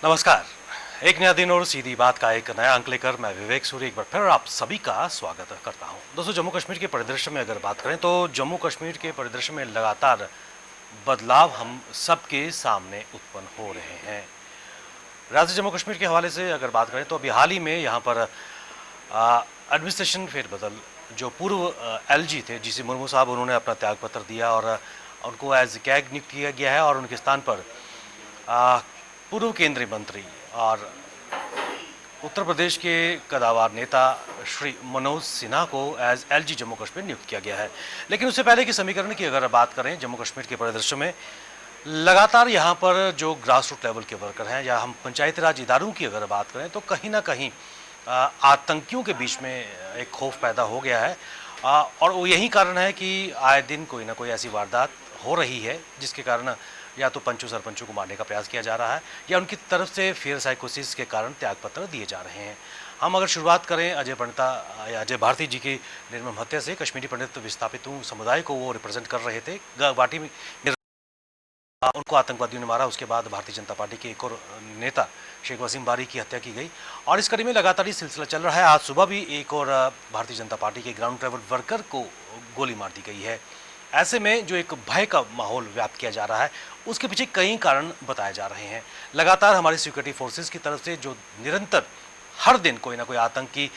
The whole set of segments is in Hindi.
नमस्कार। एक नया दिन और सीधी बात का एक नया अंक लेकर मैं विवेक सूर्य एक बार फिर आप सभी का स्वागत करता हूं। दोस्तों, जम्मू कश्मीर के परिदृश्य में अगर बात करें तो जम्मू कश्मीर के परिदृश्य में लगातार बदलाव हम सबके सामने उत्पन्न हो रहे हैं। राज्य जम्मू कश्मीर के हवाले से अगर बात करें तो अभी हाल ही में यहाँ पर एडमिनिस्ट्रेशन फेरबदल, जो पूर्व एलजी थे जीसी मुर्मू साहब, उन्होंने अपना त्यागपत्र दिया और उनको एज कैग नियुक्त किया गया है और उनके स्थान पर पूर्व केंद्रीय मंत्री और उत्तर प्रदेश के कदावर नेता श्री मनोज सिन्हा को एज एलजी जम्मू कश्मीर नियुक्त किया गया है। लेकिन उससे पहले की समीकरण की अगर बात करें जम्मू कश्मीर के परिदृश्य में, लगातार यहाँ पर जो ग्रास रूट लेवल के वर्कर हैं या हम पंचायती राज इदारों की अगर बात करें तो कहीं ना कहीं आतंकियों के बीच में एक खौफ पैदा हो गया है। और वो यही कारण है कि आए दिन कोई ना कोई ऐसी वारदात हो रही है जिसके कारण या तो पंचों सरपंचों को मारने का प्रयास किया जा रहा है या उनकी तरफ से फेयर साइकोसिस के कारण त्यागपत्र दिए जा रहे हैं। हम अगर शुरुआत करें अजय पंडिता या अजय भारती जी की निर्मम हत्या से, कश्मीरी पंडित विस्थापितों समुदाय को वो रिप्रेजेंट कर रहे थे, गुवाहाटी में उनको आतंकवादियों ने मारा। उसके बाद भारतीय जनता पार्टी के एक और नेता शेख वसीम बारी की हत्या की गई और इस कड़ी में लगातार ये सिलसिला चल रहा है। आज सुबह भी एक और भारतीय जनता पार्टी के ग्राउंड लेवल वर्कर को गोली मार दी गई है। ऐसे में जो एक भय का माहौल व्याप्त किया जा रहा है, उसके पीछे कई कारण बताए जा रहे हैं। लगातार हमारी सिक्योरिटी फोर्सेस की तरफ से जो निरंतर हर दिन कोई ना कोई आतंकी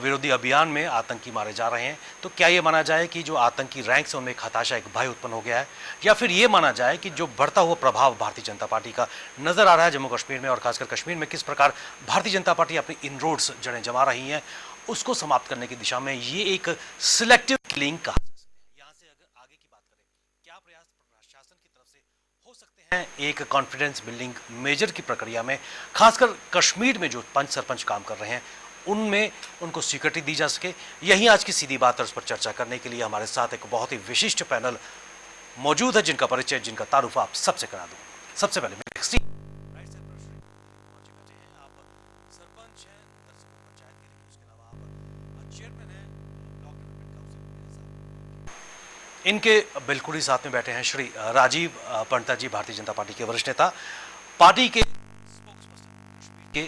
विरोधी अभियान में आतंकी मारे जा रहे हैं, तो क्या ये माना जाए कि जो आतंकी रैंक्स हैं उनमें एक हताशा, एक भय उत्पन्न हो गया है, या फिर ये माना जाए कि जो बढ़ता हुआ प्रभाव भारतीय जनता पार्टी का नजर आ रहा है जम्मू कश्मीर में और खासकर कश्मीर में, किस प्रकार भारतीय जनता पार्टी अपनी इनरोड्स जड़ें जमा रही हैं, उसको समाप्त करने की दिशा में ये एक सिलेक्टिव किलिंग कहा जा सकता है। यहाँ से अगर आगे की बात करें, क्या प्रयास प्रशासन की तरफ से हो सकते हैं एक कॉन्फिडेंस बिल्डिंग मेजर की प्रक्रिया में, खासकर कश्मीर में जो पंच सरपंच काम कर रहे हैं उनमें उनको सिक्योरिटी दी जा सके। यही आज की सीधी बात है, उस पर चर्चा करने के लिए हमारे साथ एक बहुत ही विशिष्ट पैनल मौजूद है, जिनका परिचय, जिनका तारुफ आप सबसे करा दूं। सबसे पहले इनके बिल्कुल ही साथ में बैठे हैं श्री राजीव पंडिता जी, भारतीय जनता पार्टी के वरिष्ठ नेता, पार्टी के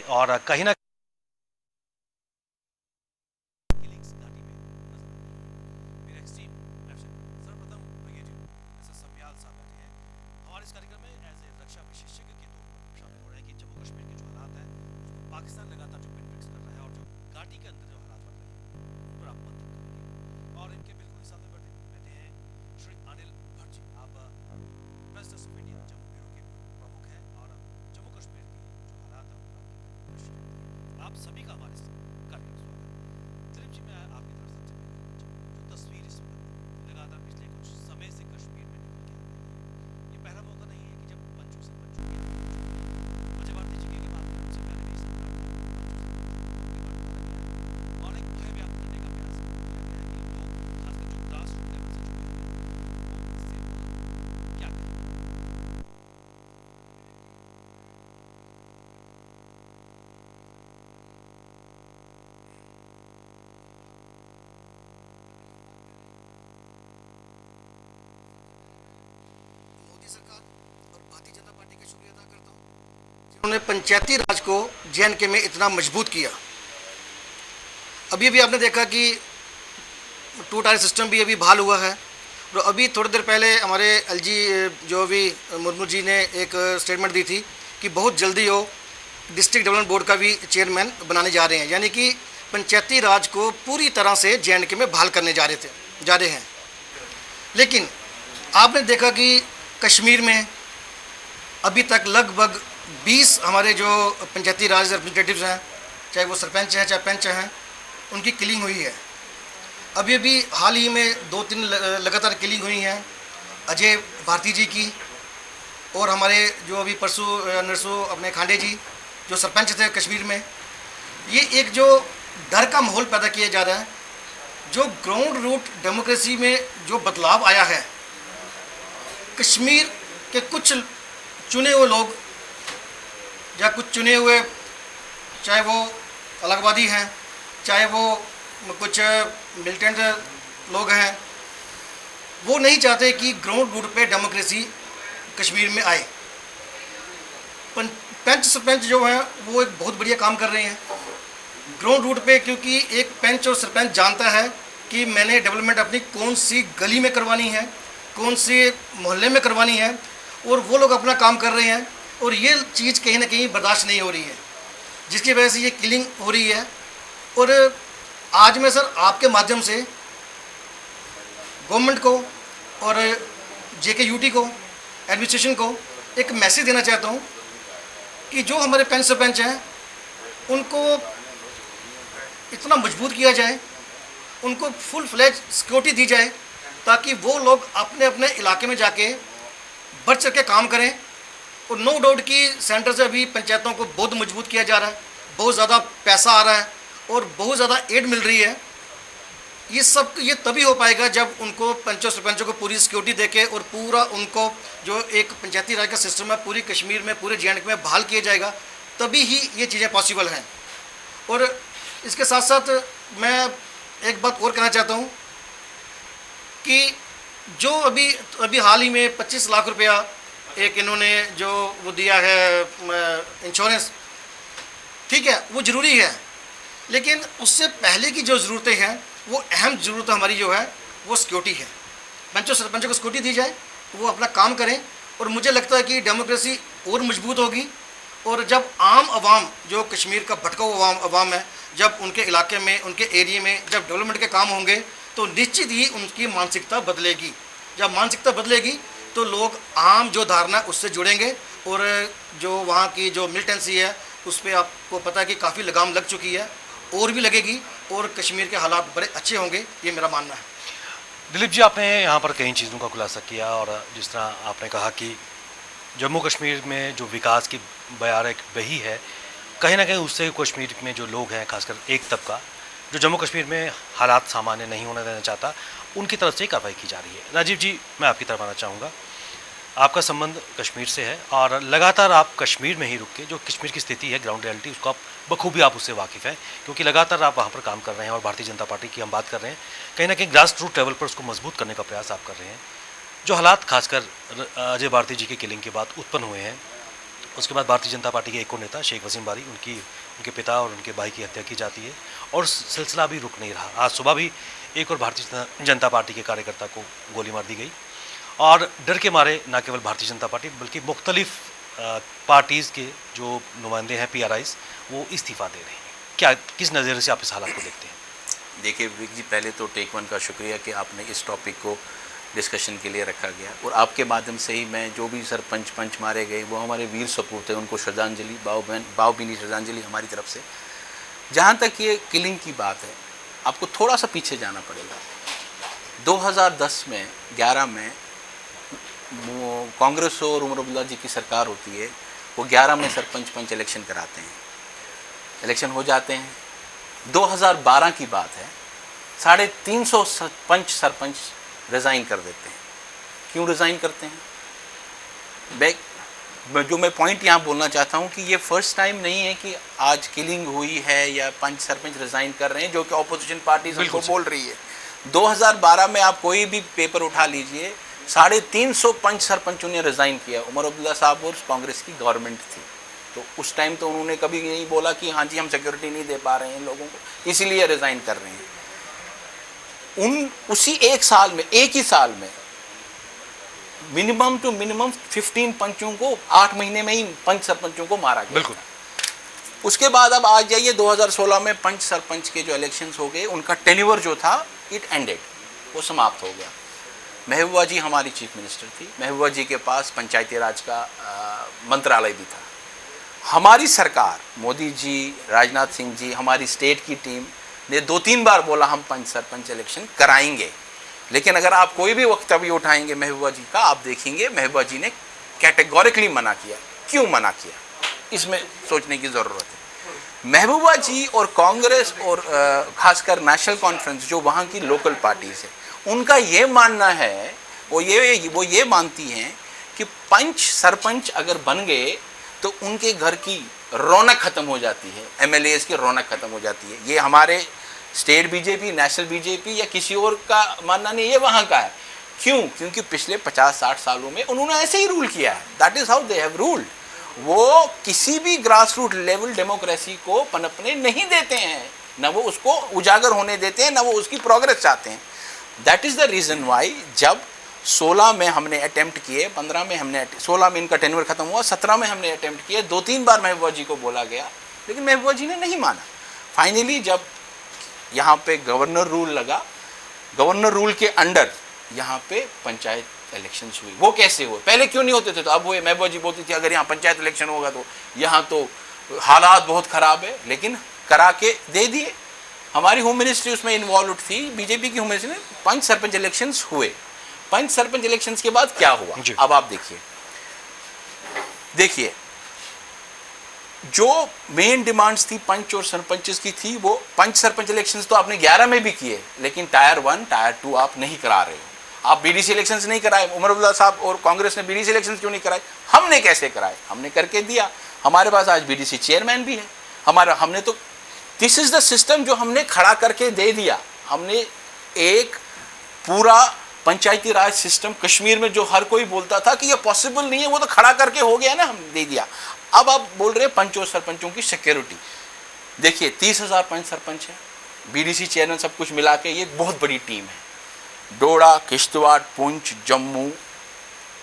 और कहीं ना इस कार्यक्रम में एज ए रक्षा विशेषज्ञ के तौर पर शामिल हो रहे हैं कि जम्मू कश्मीर के जो हालात हैं उसको पाकिस्तान लगातार जो पिनफिक्स कर रहा है और जो घाटी के अंदर जो हालात बन रहे हैं उन पर आप मंथन करेंगे। और इनके बिल्कुल सामने बैठे हैं श्री अनिल भट्ट जी, आप press trust of India Jammu bureau के प्रमुख हैं और जम्मू कश्मीर के जो हालात हैं आप सभी का हमारे कार्यक्रम में स्वागत। दिलीप जी, मैं आपकी तरफ सबसे पहले जो तस्वीर इस वक्त लगातार पिछले कुछ समय से कश्मीर में निकल के आ रही है, ये पहला मौका नहीं है कि जब पंचों से पंचों की अजय भारती जी की अगर बात करें, उससे पहले भी और एक भय व्याप्त करने का प्रयास किया गया है कि लोग खासकर जो ग्रास रूट लेवल से जुड़े हुए हैं वो इससे क्या करें। मोदी सरकार और भारतीय जनता पार्टी का शुक्रिया अदा करता हूँ जिन्होंने पंचायती राज को जेएनके में इतना मजबूत किया। अभी अभी आपने देखा कि टू टायर सिस्टम भी अभी बहाल हुआ है और अभी थोड़ी देर पहले हमारे एलजी जो भी मुर्मू जी ने एक स्टेटमेंट दी थी कि बहुत जल्दी वो डिस्ट्रिक्ट डेवलपमेंट बोर्ड का भी चेयरमैन बनाने जा रहे हैं, यानी कि पंचायती राज को पूरी तरह से जेएनके में बहाल करने जा रहे हैं। लेकिन आपने देखा कि कश्मीर में अभी तक लगभग 20 हमारे जो पंचायती राज रिप्रेजेंटेटिव्स हैं, चाहे वो सरपंच हैं चाहे पंच हैं, उनकी किलिंग हुई है। अभी अभी हाल ही में 2-3 लगातार किलिंग हुई हैं अजय भारती जी की, और हमारे जो अभी परसों नरसों अपने खांडे जी जो सरपंच थे कश्मीर में। ये एक जो डर का माहौल पैदा किया जा रहा है, जो ग्राउंड रूट डेमोक्रेसी में जो बदलाव आया है, कश्मीर के कुछ चुने हुए लोग या कुछ चुने हुए, चाहे वो अलगवादी हैं चाहे वो कुछ मिलिटेंट लोग हैं, वो नहीं चाहते कि ग्राउंड रूट पे डेमोक्रेसी कश्मीर में आए। पंच सरपंच जो हैं वो एक बहुत बढ़िया काम कर रहे हैं ग्राउंड रूट पे, क्योंकि एक पंच और सरपंच जानता है कि मैंने डेवलपमेंट अपनी कौन सी गली में करवानी है, कौन से मोहल्ले में करवानी है, और वो लोग अपना काम कर रहे हैं। और ये चीज़ कहीं ना कहीं बर्दाश्त नहीं हो रही है, जिसकी वजह से ये किलिंग हो रही है। और आज मैं सर आपके माध्यम से गवर्नमेंट को और JKUT को, एडमिनिस्ट्रेशन को एक मैसेज देना चाहता हूँ कि जो हमारे पंच सरपंच हैं उनको इतना मजबूत किया जाए, उनको फुल फ्लैज सिक्योरिटी दी जाए, ताकि वो लोग अपने अपने इलाके में जाके बढ़ चढ़ के काम करें। और नो डाउट कि सेंटर से अभी पंचायतों को बहुत मजबूत किया जा रहा है, बहुत ज़्यादा पैसा आ रहा है और बहुत ज़्यादा एड मिल रही है। ये तभी हो पाएगा जब उनको पंचों सरपंचों को पूरी सिक्योरिटी देके और पूरा उनको जो एक पंचायती राज का सिस्टम है पूरी कश्मीर में, पूरे JNK में बहाल किया जाएगा, तभी ही ये चीज़ें पॉसिबल हैं। और इसके साथ साथ मैं एक बात और कहना चाहता हूँ कि जो अभी हाल ही में 25 लाख रुपया एक इन्होंने जो वो दिया है इंश्योरेंस, ठीक है, वो ज़रूरी है, लेकिन उससे पहले की जो ज़रूरतें हैं वो अहम ज़रूरत हमारी जो है वो सिक्योरिटी है। पंचों सरपंचों को सिक्योरिटी दी जाए, वो अपना काम करें, और मुझे लगता है कि डेमोक्रेसी और मजबूत होगी। और जब आम आवाम, जो कश्मीर का भटका हुआ आवाम है, जब उनके इलाके में, उनके एरिए में जब डेवलपमेंट के काम होंगे तो निश्चित ही उनकी मानसिकता बदलेगी। जब मानसिकता बदलेगी तो लोग आम जो धारणा है उससे जुड़ेंगे, और जो वहाँ की जो मिलिटेंसी है उस पर आपको पता है कि काफ़ी लगाम लग चुकी है, और भी लगेगी, और कश्मीर के हालात बड़े अच्छे होंगे, ये मेरा मानना है। दिलीप जी, आपने यहाँ पर कई चीज़ों का खुलासा किया, और जिस तरह आपने कहा कि जम्मू कश्मीर में जो विकास की बयार बही है, कहीं ना कहीं उससे कश्मीर में जो लोग हैं, खासकर एक तबका जो जम्मू कश्मीर में हालात सामान्य नहीं होने देना चाहता, उनकी तरफ से कार्रवाई की जा रही है। राजीव जी, मैं आपकी तरफ आना चाहूँगा। आपका संबंध कश्मीर से है और लगातार आप कश्मीर में ही रुक के जो कश्मीर की स्थिति है, ग्राउंड रियलिटी, उसको आप बखूबी आप उससे वाकिफ़ हैं, क्योंकि लगातार आप वहाँ पर काम कर रहे हैं। और भारतीय जनता पार्टी की हम बात कर रहे हैं, कहीं ना कहीं ग्रास रूट लेवल पर उसको मजबूत करने का प्रयास आप कर रहे हैं। जो हालात खासकर अजय भारती जी के किलिंग के बाद उत्पन्न हुए हैं, उसके बाद भारतीय जनता पार्टी के एक और नेता शेख वसीम बारी, उनके पिता और उनके भाई की हत्या की जाती है, और सिलसिला भी रुक नहीं रहा। आज सुबह भी एक और भारतीय जनता पार्टी के कार्यकर्ता को गोली मार दी गई, और डर के मारे न केवल भारतीय जनता पार्टी बल्कि मुख्तलिफ पार्टीज़ के जो नुमाइंदे हैं, PRIs, वो इस्तीफ़ा दे रहे हैं। क्या, किस नज़रिए से आप इस हालात को देखते हैं? देखिए विक जी, पहले तो टेक वन का शुक्रिया कि आपने इस टॉपिक को डिस्कशन के लिए रखा गया, और आपके माध्यम से ही मैं जो भी सरपंच पंच मारे गए वो हमारे वीर सपूत हैं, उनको श्रद्धांजलि, भावभीनी श्रद्धांजलि हमारी तरफ से। जहाँ तक ये किलिंग की बात है, आपको थोड़ा सा पीछे जाना पड़ेगा। 2010 में 11 में कांग्रेस और उमर अब्दुल्ला जी की सरकार होती है, वो 11 में सरपंच पंच इलेक्शन कराते हैं, इलेक्शन हो जाते हैं। 2012 की बात है, 350 पंच सरपंच रिज़ाइन कर देते हैं। क्यों रिज़ाइन करते हैं? जो मैं पॉइंट यहाँ बोलना चाहता हूँ कि ये फर्स्ट टाइम नहीं है कि आज किलिंग हुई है या पंच सरपंच रिज़ाइन कर रहे हैं, जो कि ऑपोजिशन पार्टी उनको बोल रही है। 2012 में आप कोई भी पेपर उठा लीजिए, 350 पंच सरपंचों ने रिज़ाइन किया। उमर अब्दुल्ला साहब और कांग्रेस की गवर्नमेंट थी, तो उस टाइम तो उन्होंने कभी नहीं बोला कि हाँ जी हम सिक्योरिटी नहीं दे पा रहे हैं लोगों को, इसीलिए रिज़ाइन कर रहे हैं। उसी एक ही साल में मिनिमम टू मिनिमम 15 पंचों को 8 महीने में ही पंच सरपंचों को मारा गया। बिल्कुल। उसके बाद अब आ जाइए 2016 में पंच सरपंच के जो इलेक्शंस हो गए, उनका टेन्योर जो था इट एंडेड, वो समाप्त हो गया। महबूबा जी हमारी चीफ मिनिस्टर थी, महबूबा जी के पास पंचायती राज का मंत्रालय भी था। हमारी सरकार, मोदी जी, राजनाथ सिंह जी, हमारी स्टेट की टीम ने 2-3 बार बोला हम पंच सरपंच इलेक्शन कराएंगे, लेकिन अगर आप कोई भी वक्तव्य उठाएंगे महबूबा जी का, आप देखेंगे महबूबा जी ने कैटेगोरिकली मना किया। क्यों मना किया, इसमें सोचने की ज़रूरत है। महबूबा जी और कांग्रेस और खासकर नेशनल कॉन्फ्रेंस जो वहाँ की लोकल पार्टीज है, उनका ये मानना है, वो ये मानती हैं कि पंच सरपंच अगर बन गए तो उनके घर की रौनक ख़त्म हो जाती है, MLAs की रौनक ख़त्म हो जाती है। ये हमारे स्टेट बीजेपी, नेशनल बीजेपी या किसी और का मानना नहीं, ये वहाँ का है। क्यों? क्योंकि पिछले 50-60 सालों में उन्होंने ऐसे ही रूल किया है। That is how they have ruled. वो किसी भी ग्रास रूट लेवल डेमोक्रेसी को पनपने नहीं देते हैं, ना वो उसको उजागर होने देते हैं, ना वो उसकी प्रोग्रेस चाहते हैं। That is the reason why जब 16 में हमने अटेम्प्ट किए, 15 में हमने 16 में इनका टेन्योर खत्म हुआ, 17 में हमने अटेम्प्ट किए, 2-3 बार महबूबा जी को बोला गया, लेकिन महबूबा जी ने नहीं माना। फाइनली जब यहाँ पे गवर्नर रूल लगा, गवर्नर रूल के अंडर यहाँ पे पंचायत इलेक्शंस हुई। वो कैसे हुए, पहले क्यों नहीं होते थे, तो अब हुए। महबूबा जी बोलती थी अगर यहाँ पंचायत इलेक्शन होगा तो यहाँ तो हालात बहुत ख़राब है, लेकिन करा के दे दिए। हमारी होम मिनिस्ट्री उसमें इन्वॉल्व थी, बीजेपी की होम मिनिस्ट्री में 5 सरपंच इलेक्शंस हुए। 5 सरपंच इलेक्शंस के बाद क्या हुआ, अब आप देखिए जो मेन डिमांड्स थी पंच और सरपंचेस की थी, वो 5 सरपंच इलेक्शंस तो आपने 11 में भी किए, लेकिन टायर 1 टायर 2 आप नहीं करा रहे हो। आप बीडीसी इलेक्शंस नहीं कराए, उमर अब्दुल्ला साहब और कांग्रेस ने बीडीसी इलेक्शंस क्यों नहीं कराए, हमने कैसे कराए, हमने करके दिया। हमारे पास आज बीडीसी चेयरमैन भी है हमारा, हमने तो दिस इज द सिस्टम जो हमने खड़ा करके दे दिया। हमने एक पूरा पंचायती राज सिस्टम कश्मीर में जो हर कोई बोलता था कि ये पॉसिबल नहीं है, वो तो खड़ा करके हो गया ना, हम दे दिया। अब आप बोल रहे हैं पंचों सरपंचों की सिक्योरिटी, देखिए 30,000 पंच सरपंच है, बीडीसी चेयरमैन सब कुछ मिला के ये बहुत बड़ी टीम है। डोडा, किश्तवाड़, पुंछ, जम्मू,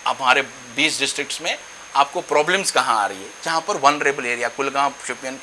अब हमारे 20 डिस्ट्रिक्ट्स में आपको प्रॉब्लम्स कहाँ आ रही है, जहाँ पर वनरेबल एरिया, कुलगाम, शोपियान,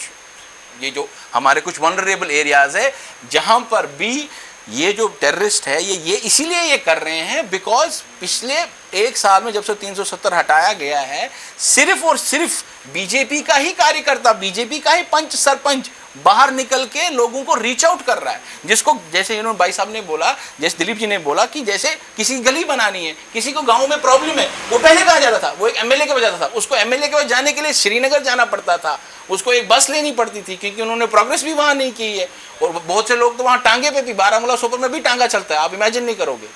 ये जो हमारे कुछ वनरेबल एरियाज है, जहाँ पर भी ये जो टेररिस्ट है ये इसीलिए ये कर रहे हैं बिकॉज पिछले 1 साल में जब से 370 हटाया गया है, सिर्फ और सिर्फ बीजेपी का ही कार्यकर्ता, बीजेपी का ही पंच सरपंच बाहर निकल के लोगों को रीच आउट कर रहा है। जिसको जैसे इन्होंने भाई साहब ने बोला, जैसे दिलीप जी ने बोला कि जैसे किसी गली बनानी है, किसी को गांव में प्रॉब्लम है, वो पहले कहाँ जाता था, वो एक एमएलए के पास जाता था। उसको एमएलए के पास जाने के लिए श्रीनगर जाना पड़ता था, उसको एक बस लेनी पड़ती थी, क्योंकि उन्होंने प्रोग्रेस भी वहाँ नहीं की है। और बहुत से लोग तो वहाँ टांगे पे भी, बारामूला सोपर में भी टांगा चलता है, आप इमेजिन नहीं करोगे,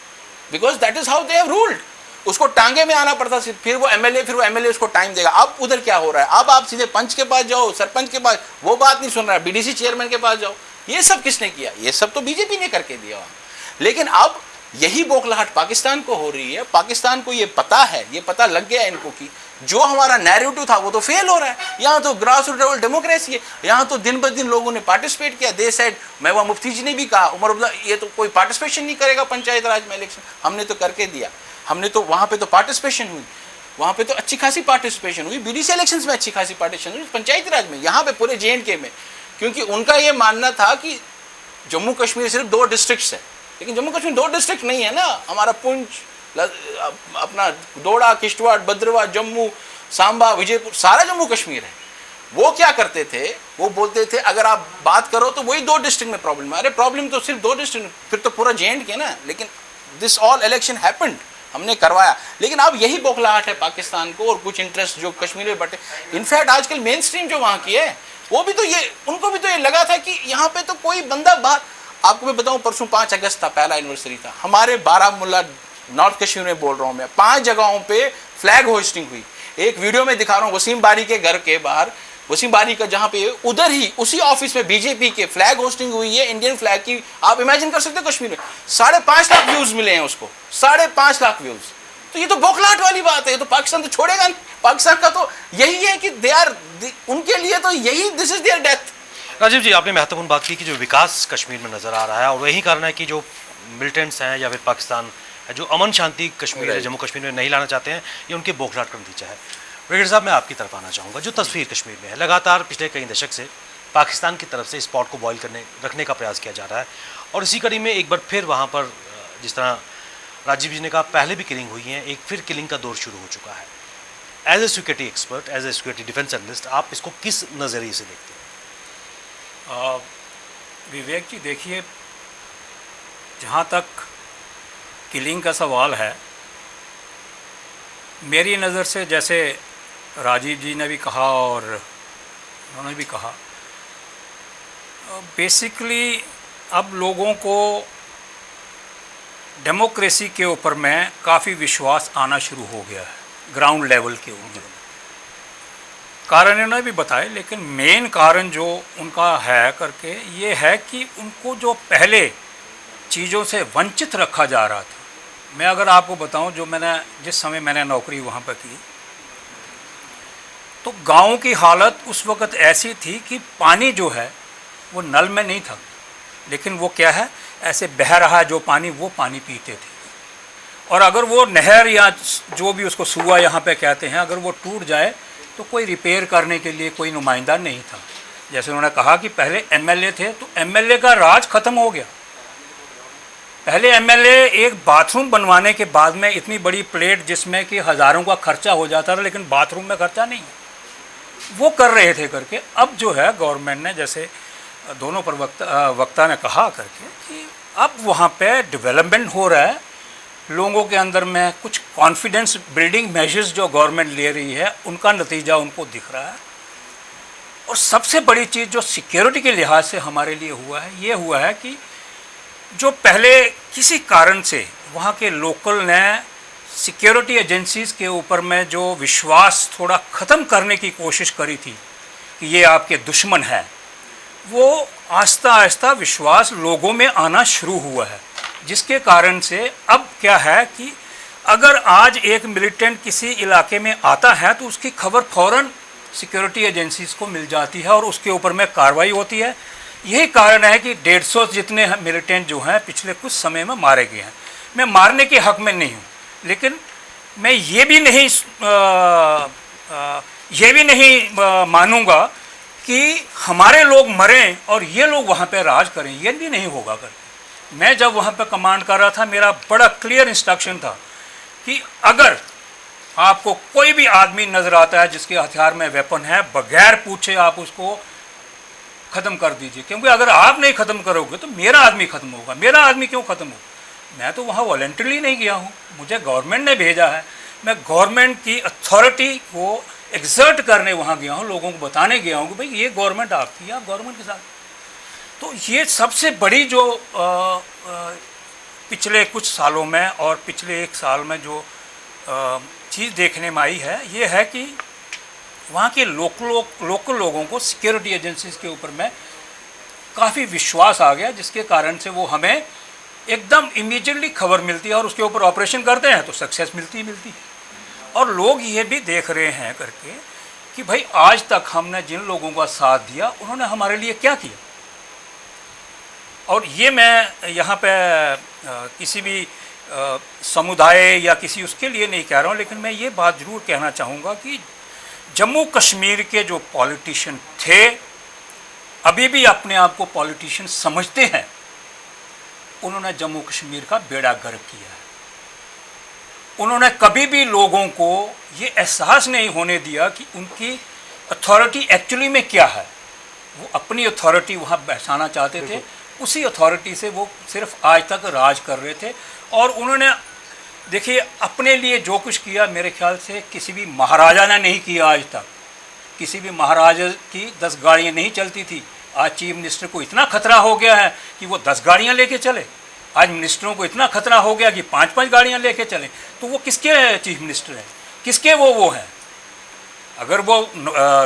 because that is how they have ruled. उसको टांगे में आना पड़ता, फिर वो एमएलए उसको टाइम देगा। अब उधर क्या हो रहा है, अब आप सीधे पंच के पास जाओ, सरपंच के पास, वो बात नहीं सुन रहा है, बीडीसी चेयरमैन के पास जाओ। ये सब किसने किया, ये सब तो बीजेपी ने करके दिया वहाँ। लेकिन अब यही बौखलाहट पाकिस्तान को हो रही है। पाकिस्तान को ये पता है, ये पता लग गया इनको कि जो हमारा नैरेटिव था वो तो फेल हो रहा है। यहाँ तो ग्रास रूट लेवल डेमोक्रेसी है, यहाँ तो दिन ब दिन लोगों ने पार्टिसिपेट किया। दे सेड, महबूबा मुफ्ती जी ने भी कहा, उमर अब्दुल्ला ये तो कोई पार्टिसिपेशन नहीं करेगा पंचायत राज में इलेक्शन, हमने तो करके दिया। हमने तो वहाँ पे तो पार्टिसिपेशन हुई, वहाँ पे तो अच्छी खासी पार्टिसिपेशन हुई, बीडीसी इलेक्शंस में अच्छी खासी पार्टिसिपेशन हुई, पंचायती राज में, यहाँ पे पूरे JNK में। क्योंकि उनका ये मानना था कि जम्मू कश्मीर सिर्फ 2 डिस्ट्रिक्ट्स है, लेकिन जम्मू कश्मीर 2 डिस्ट्रिक्ट नहीं है ना, हमारा पुंछ, अपना डोडा, किश्तवाड़, भद्रवाह, जम्मू, सांबा, विजयपुर, सारा जम्मू कश्मीर है। वो क्या करते थे, वो बोलते थे अगर आप बात करो तो वही 2 डिस्ट्रिक्ट में प्रॉब्लम है। अरे प्रॉब्लम तो सिर्फ 2 डिस्ट्रिक्ट, फिर तो पूरा JNK ना। लेकिन दिस ऑल इलेक्शन हैपेंड, हमने करवाया। लेकिन अब यही बौखलाहट है पाकिस्तान को और कुछ इंटरेस्ट जो कश्मीर में बटे। इनफैक्ट आजकल मेन स्ट्रीम जो वहाँ की है, वो भी तो ये, उनको भी तो ये लगा था कि यहाँ पे तो कोई बंदा बाहर, आपको मैं बताऊं, परसों 5 अगस्त था, पहला एनिवर्सरी था हमारे बारामूला, नॉर्थ कश्मीर में बोल रहा हूँ मैं, 5 जगहों पे फ्लैग होस्टिंग हुई। एक वीडियो में दिखा रहा हूँ, वसीम बारी के घर के बाहर, वसीम बारी का जहाँ पे उधर ही उसी ऑफिस में बीजेपी के फ्लैग होस्टिंग हुई है, इंडियन फ्लैग की। आप इमेजिन कर सकते हो कश्मीर में 5.5 लाख व्यूज मिले हैं उसको, 5.5 लाख व्यूज। तो ये तो बौखलाहट वाली बात है, ये तो पाकिस्तान तो छोड़ेगा नहीं। पाकिस्तान का तो यही है कि दे आर, उनके लिए तो यही, this is their death. Rajiv ji, आपने महत्वपूर्ण बात की कि जो विकास कश्मीर में नज़र आ रहा है, और वही कारण है कि जो मिलिटेंट्स हैं या फिर पाकिस्तान है जो अमन शांति कश्मीर है, जम्मू कश्मीर में नहीं लाना चाहते हैं, ये उनकी बौखलाहट का नतीजा है। ब्रिगेडियर साहब, मैं आपकी तरफ आना चाहूँगा। जो तस्वीर कश्मीर में है, लगातार पिछले कई दशक से पाकिस्तान की तरफ से स्पॉट को बॉयल रखने का प्रयास किया जा रहा है, और इसी कड़ी में एक बार फिर वहाँ पर जिस तरह राजीव जी ने कहा पहले भी किलिंग हुई है, एक फिर किलिंग का दौर शुरू हो चुका है। As a security expert, as a security defence analyst, आप इसको किस नज़रिए से देखते हैं? विवेक जी, देखिए, जहाँ तक किलिंग का सवाल है, मेरी नज़र से, जैसे राजीव जी ने भी कहा और उन्होंने भी कहा, बेसिकली अब लोगों को डेमोक्रेसी के ऊपर में काफ़ी विश्वास आना शुरू हो गया है, ग्राउंड लेवल के ऊपर। कारण इन्होंने भी बताए, लेकिन मेन कारण जो उनका है करके ये है कि उनको जो पहले चीज़ों से वंचित रखा जा रहा था। मैं अगर आपको बताऊं, जो जिस समय मैंने नौकरी वहाँ पर की, तो गांव की हालत उस वक़्त ऐसी थी कि पानी जो है वो नल में नहीं था, लेकिन वो क्या है, ऐसे बह रहा है जो पानी, वो पानी पीते थे। और अगर वो नहर या जो भी उसको सुआ यहाँ पे कहते हैं, अगर वो टूट जाए तो कोई रिपेयर करने के लिए कोई नुमाइंदा नहीं था। जैसे उन्होंने कहा कि पहले एमएलए थे, तो एमएलए का राज ख़त्म हो गया। पहले एमएलए एक बाथरूम बनवाने के बाद में इतनी बड़ी प्लेट जिसमें कि हज़ारों का खर्चा हो जाता था, लेकिन बाथरूम में खर्चा नहीं, वो कर रहे थे करके। अब जो है गवर्नमेंट ने, जैसे दोनों वक्ता ने कहा करके, कि अब वहाँ पे डेवलपमेंट हो रहा है, लोगों के अंदर में कुछ कॉन्फिडेंस बिल्डिंग मेजर्स जो गवर्नमेंट ले रही है उनका नतीजा उनको दिख रहा है। और सबसे बड़ी चीज़ जो सिक्योरिटी के लिहाज से हमारे लिए हुआ है, ये हुआ है कि जो पहले किसी कारण से वहाँ के लोकल ने सिक्योरिटी एजेंसीज़ के ऊपर में जो विश्वास थोड़ा ख़त्म करने की कोशिश करी थी कि ये आपके दुश्मन हैं, वो आहिस्ता आहिस्ता विश्वास लोगों में आना शुरू हुआ है। जिसके कारण से अब क्या है कि अगर आज एक मिलिटेंट किसी इलाके में आता है तो उसकी खबर फ़ौरन सिक्योरिटी एजेंसीज़ को मिल जाती है और उसके ऊपर में कार्रवाई होती है। यही कारण है कि 150 जितने मिलिटेंट जो हैं पिछले कुछ समय में मारे गए हैं। मैं मारने के हक़ में नहीं हूँ, लेकिन मैं ये भी नहीं मानूंगा कि हमारे लोग मरें और ये लोग वहाँ पे राज करें, ये भी नहीं होगा करके। मैं जब वहाँ पे कमांड कर रहा था, मेरा बड़ा क्लियर इंस्ट्रक्शन था कि अगर आपको कोई भी आदमी नज़र आता है जिसके हथियार में वेपन है, बगैर पूछे आप उसको ख़त्म कर दीजिए, क्योंकि अगर आप नहीं ख़त्म करोगे तो मेरा आदमी ख़त्म होगा। मेरा आदमी क्यों ख़त्म होगा? मैं तो वहाँ वॉलंटरली नहीं गया हूँ, मुझे गवर्नमेंट ने भेजा है। मैं गवर्नमेंट की अथॉरिटी को एक्सर्ट करने वहाँ गया हूँ, लोगों को बताने गया हूँ कि भाई ये गवर्नमेंट आपकी है, आप गवर्नमेंट के साथ। तो ये सबसे बड़ी जो पिछले कुछ सालों में और पिछले एक साल में जो चीज़ देखने में आई है, ये है कि वहाँ के लोकल लोगों को सिक्योरिटी एजेंसीज़ के ऊपर में काफ़ी विश्वास आ गया, जिसके कारण से वो हमें एकदम इमीडिएटली खबर मिलती है और उसके ऊपर ऑपरेशन करते हैं तो सक्सेस मिलती है। और लोग ये भी देख रहे हैं करके कि भाई आज तक हमने जिन लोगों का साथ दिया उन्होंने हमारे लिए क्या किया। और ये मैं यहाँ पे किसी भी समुदाय या किसी उसके लिए नहीं कह रहा हूँ, लेकिन मैं ये बात ज़रूर कहना चाहूँगा कि जम्मू कश्मीर के जो पॉलिटिशियन थे, अभी भी अपने आप को पॉलिटिशियन समझते हैं, उन्होंने जम्मू कश्मीर का बेड़ा गर्क किया है। उन्होंने कभी भी लोगों को ये एहसास नहीं होने दिया कि उनकी अथॉरिटी एक्चुअली में क्या है। वो अपनी अथॉरिटी वहाँ बैठाना चाहते थे, उसी अथॉरिटी से वो सिर्फ आज तक राज कर रहे थे। और उन्होंने देखिए अपने लिए जो कुछ किया, मेरे ख्याल से किसी भी महाराजा ने नहीं किया आज तक। किसी भी महाराजा की 10 गाड़ियाँ नहीं चलती थी। आज चीफ मिनिस्टर को इतना खतरा हो गया है कि वो 10 गाड़ियाँ लेके चले। आज मिनिस्टरों को इतना खतरा हो गया कि 5-5 गाड़ियाँ लेके चले। तो वो किसके चीफ मिनिस्टर हैं, किसके वो हैं? अगर वो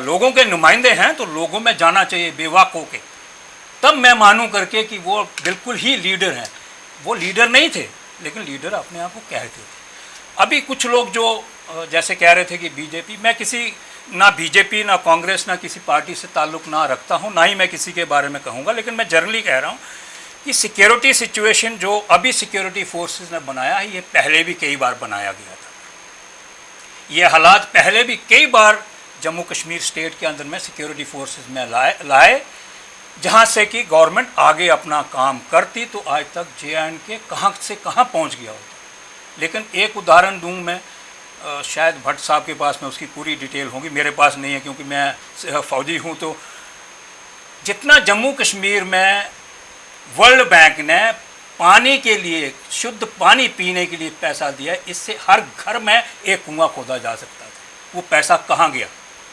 लोगों के नुमाइंदे हैं तो लोगों में जाना चाहिए बेवाक होके, तब मैं मानूं करके कि वो बिल्कुल ही लीडर हैं। वो लीडर नहीं थे, लेकिन लीडर अपने आप को कहते थे। अभी कुछ लोग जो जैसे कह रहे थे कि बीजेपी, मैं किसी ना बीजेपी ना कांग्रेस ना किसी पार्टी से ताल्लुक़ ना रखता हूं, ना ही मैं किसी के बारे में कहूंगा, लेकिन मैं जनरली कह रहा हूं कि सिक्योरिटी सिचुएशन जो अभी सिक्योरिटी फोर्सेस ने बनाया है, ये पहले भी कई बार बनाया गया था। ये हालात पहले भी कई बार जम्मू कश्मीर स्टेट के अंदर में सिक्योरिटी फोर्सेस में लाए जहाँ से कि गवर्नमेंट आगे अपना काम करती तो आज तक JNK कहाँ से कहाँ पहुँच गया होता। लेकिन एक उदाहरण दूँ मैं, शायद भट्ट साहब के पास में उसकी पूरी डिटेल होगी, मेरे पास नहीं है क्योंकि मैं फ़ौजी हूँ। तो जितना जम्मू कश्मीर में वर्ल्ड बैंक ने पानी के लिए, शुद्ध पानी पीने के लिए पैसा दिया, इससे हर घर में एक कुआं खोदा जा सकता था। वो पैसा कहाँ गया?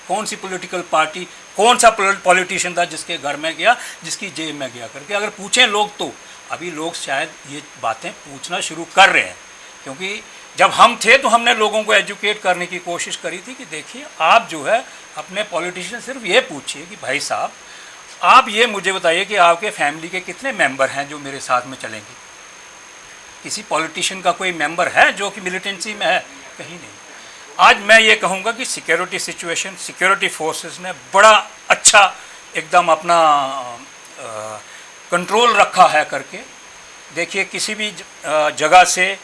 कौन सी पॉलिटिकल पार्टी, कौन सा पॉलिटिशियन था जिसके घर में गया, जिसकी जेब में गया करके अगर पूछें लोग, तो अभी लोग शायद ये बातें पूछना शुरू कर रहे हैं। क्योंकि जब हम थे तो हमने लोगों को एजुकेट करने की कोशिश करी थी कि देखिए आप जो है अपने पॉलिटिशियन सिर्फ ये पूछिए कि भाई साहब आप ये मुझे बताइए कि आपके फैमिली के कितने मेंबर हैं जो मेरे साथ में चलेंगे। किसी पॉलिटिशियन का कोई मेंबर है जो कि मिलिटेंसी में है? कहीं नहीं। आज मैं ये कहूँगा कि सिक्योरिटी सिचुएशन, सिक्योरिटी फोर्सेस ने बड़ा अच्छा एकदम अपना कंट्रोल रखा है करके। देखिए किसी भी जगह से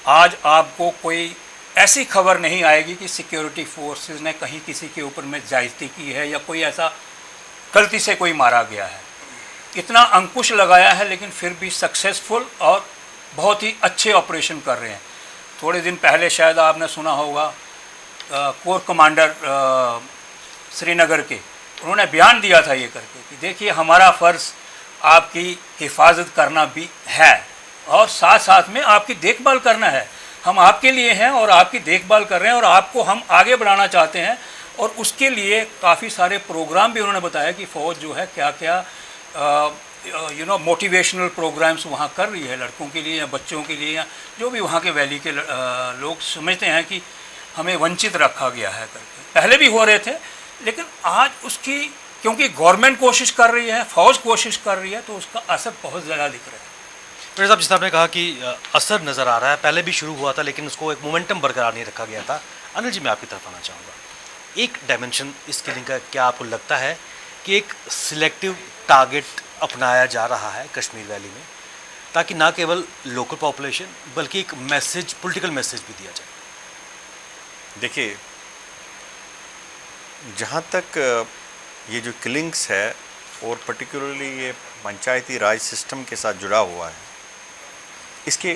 आज आपको कोई ऐसी खबर नहीं आएगी कि सिक्योरिटी फोर्सेस ने कहीं किसी के ऊपर में ज्यादती की है या कोई ऐसा गलती से कोई मारा गया है। इतना अंकुश लगाया है लेकिन फिर भी सक्सेसफुल और बहुत ही अच्छे ऑपरेशन कर रहे हैं। थोड़े दिन पहले शायद आपने सुना होगा कोर कमांडर श्रीनगर के, उन्होंने बयान दिया था ये करके कि देखिए हमारा फ़र्ज़ आपकी हिफाजत करना भी है और साथ साथ में आपकी देखभाल करना है। हम आपके लिए हैं और आपकी देखभाल कर रहे हैं और आपको हम आगे बढ़ाना चाहते हैं। और उसके लिए काफ़ी सारे प्रोग्राम भी उन्होंने बताया कि फ़ौज जो है क्या क्या मोटिवेशनल प्रोग्राम्स वहाँ कर रही है लड़कों के लिए या बच्चों के लिए या जो भी वहाँ के वैली के लोग समझते हैं कि हमें वंचित रखा गया है करके। पहले भी हो रहे थे लेकिन आज उसकी क्योंकि गवर्नमेंट कोशिश कर रही है, फौज कोशिश कर रही है, तो उसका असर बहुत ज़्यादा दिख रहा है। फिर साहब, जिस आपने कहा कि असर नज़र आ रहा है, पहले भी शुरू हुआ था लेकिन उसको एक मोमेंटम बरकरार नहीं रखा गया था। अनिल जी, मैं आपकी तरफ आना चाहूँगा। एक डायमेंशन इस किलिंग का क्या आपको लगता है कि एक सिलेक्टिव टारगेट अपनाया जा रहा है कश्मीर वैली में, ताकि ना केवल लोकल पॉपुलेशन बल्कि एक मैसेज, पॉलिटिकल मैसेज भी दिया जाए? देखिए, जहाँ तक ये जो किलिंग्स है और पर्टिकुलरली ये पंचायती राज सिस्टम के साथ जुड़ा हुआ है, इसके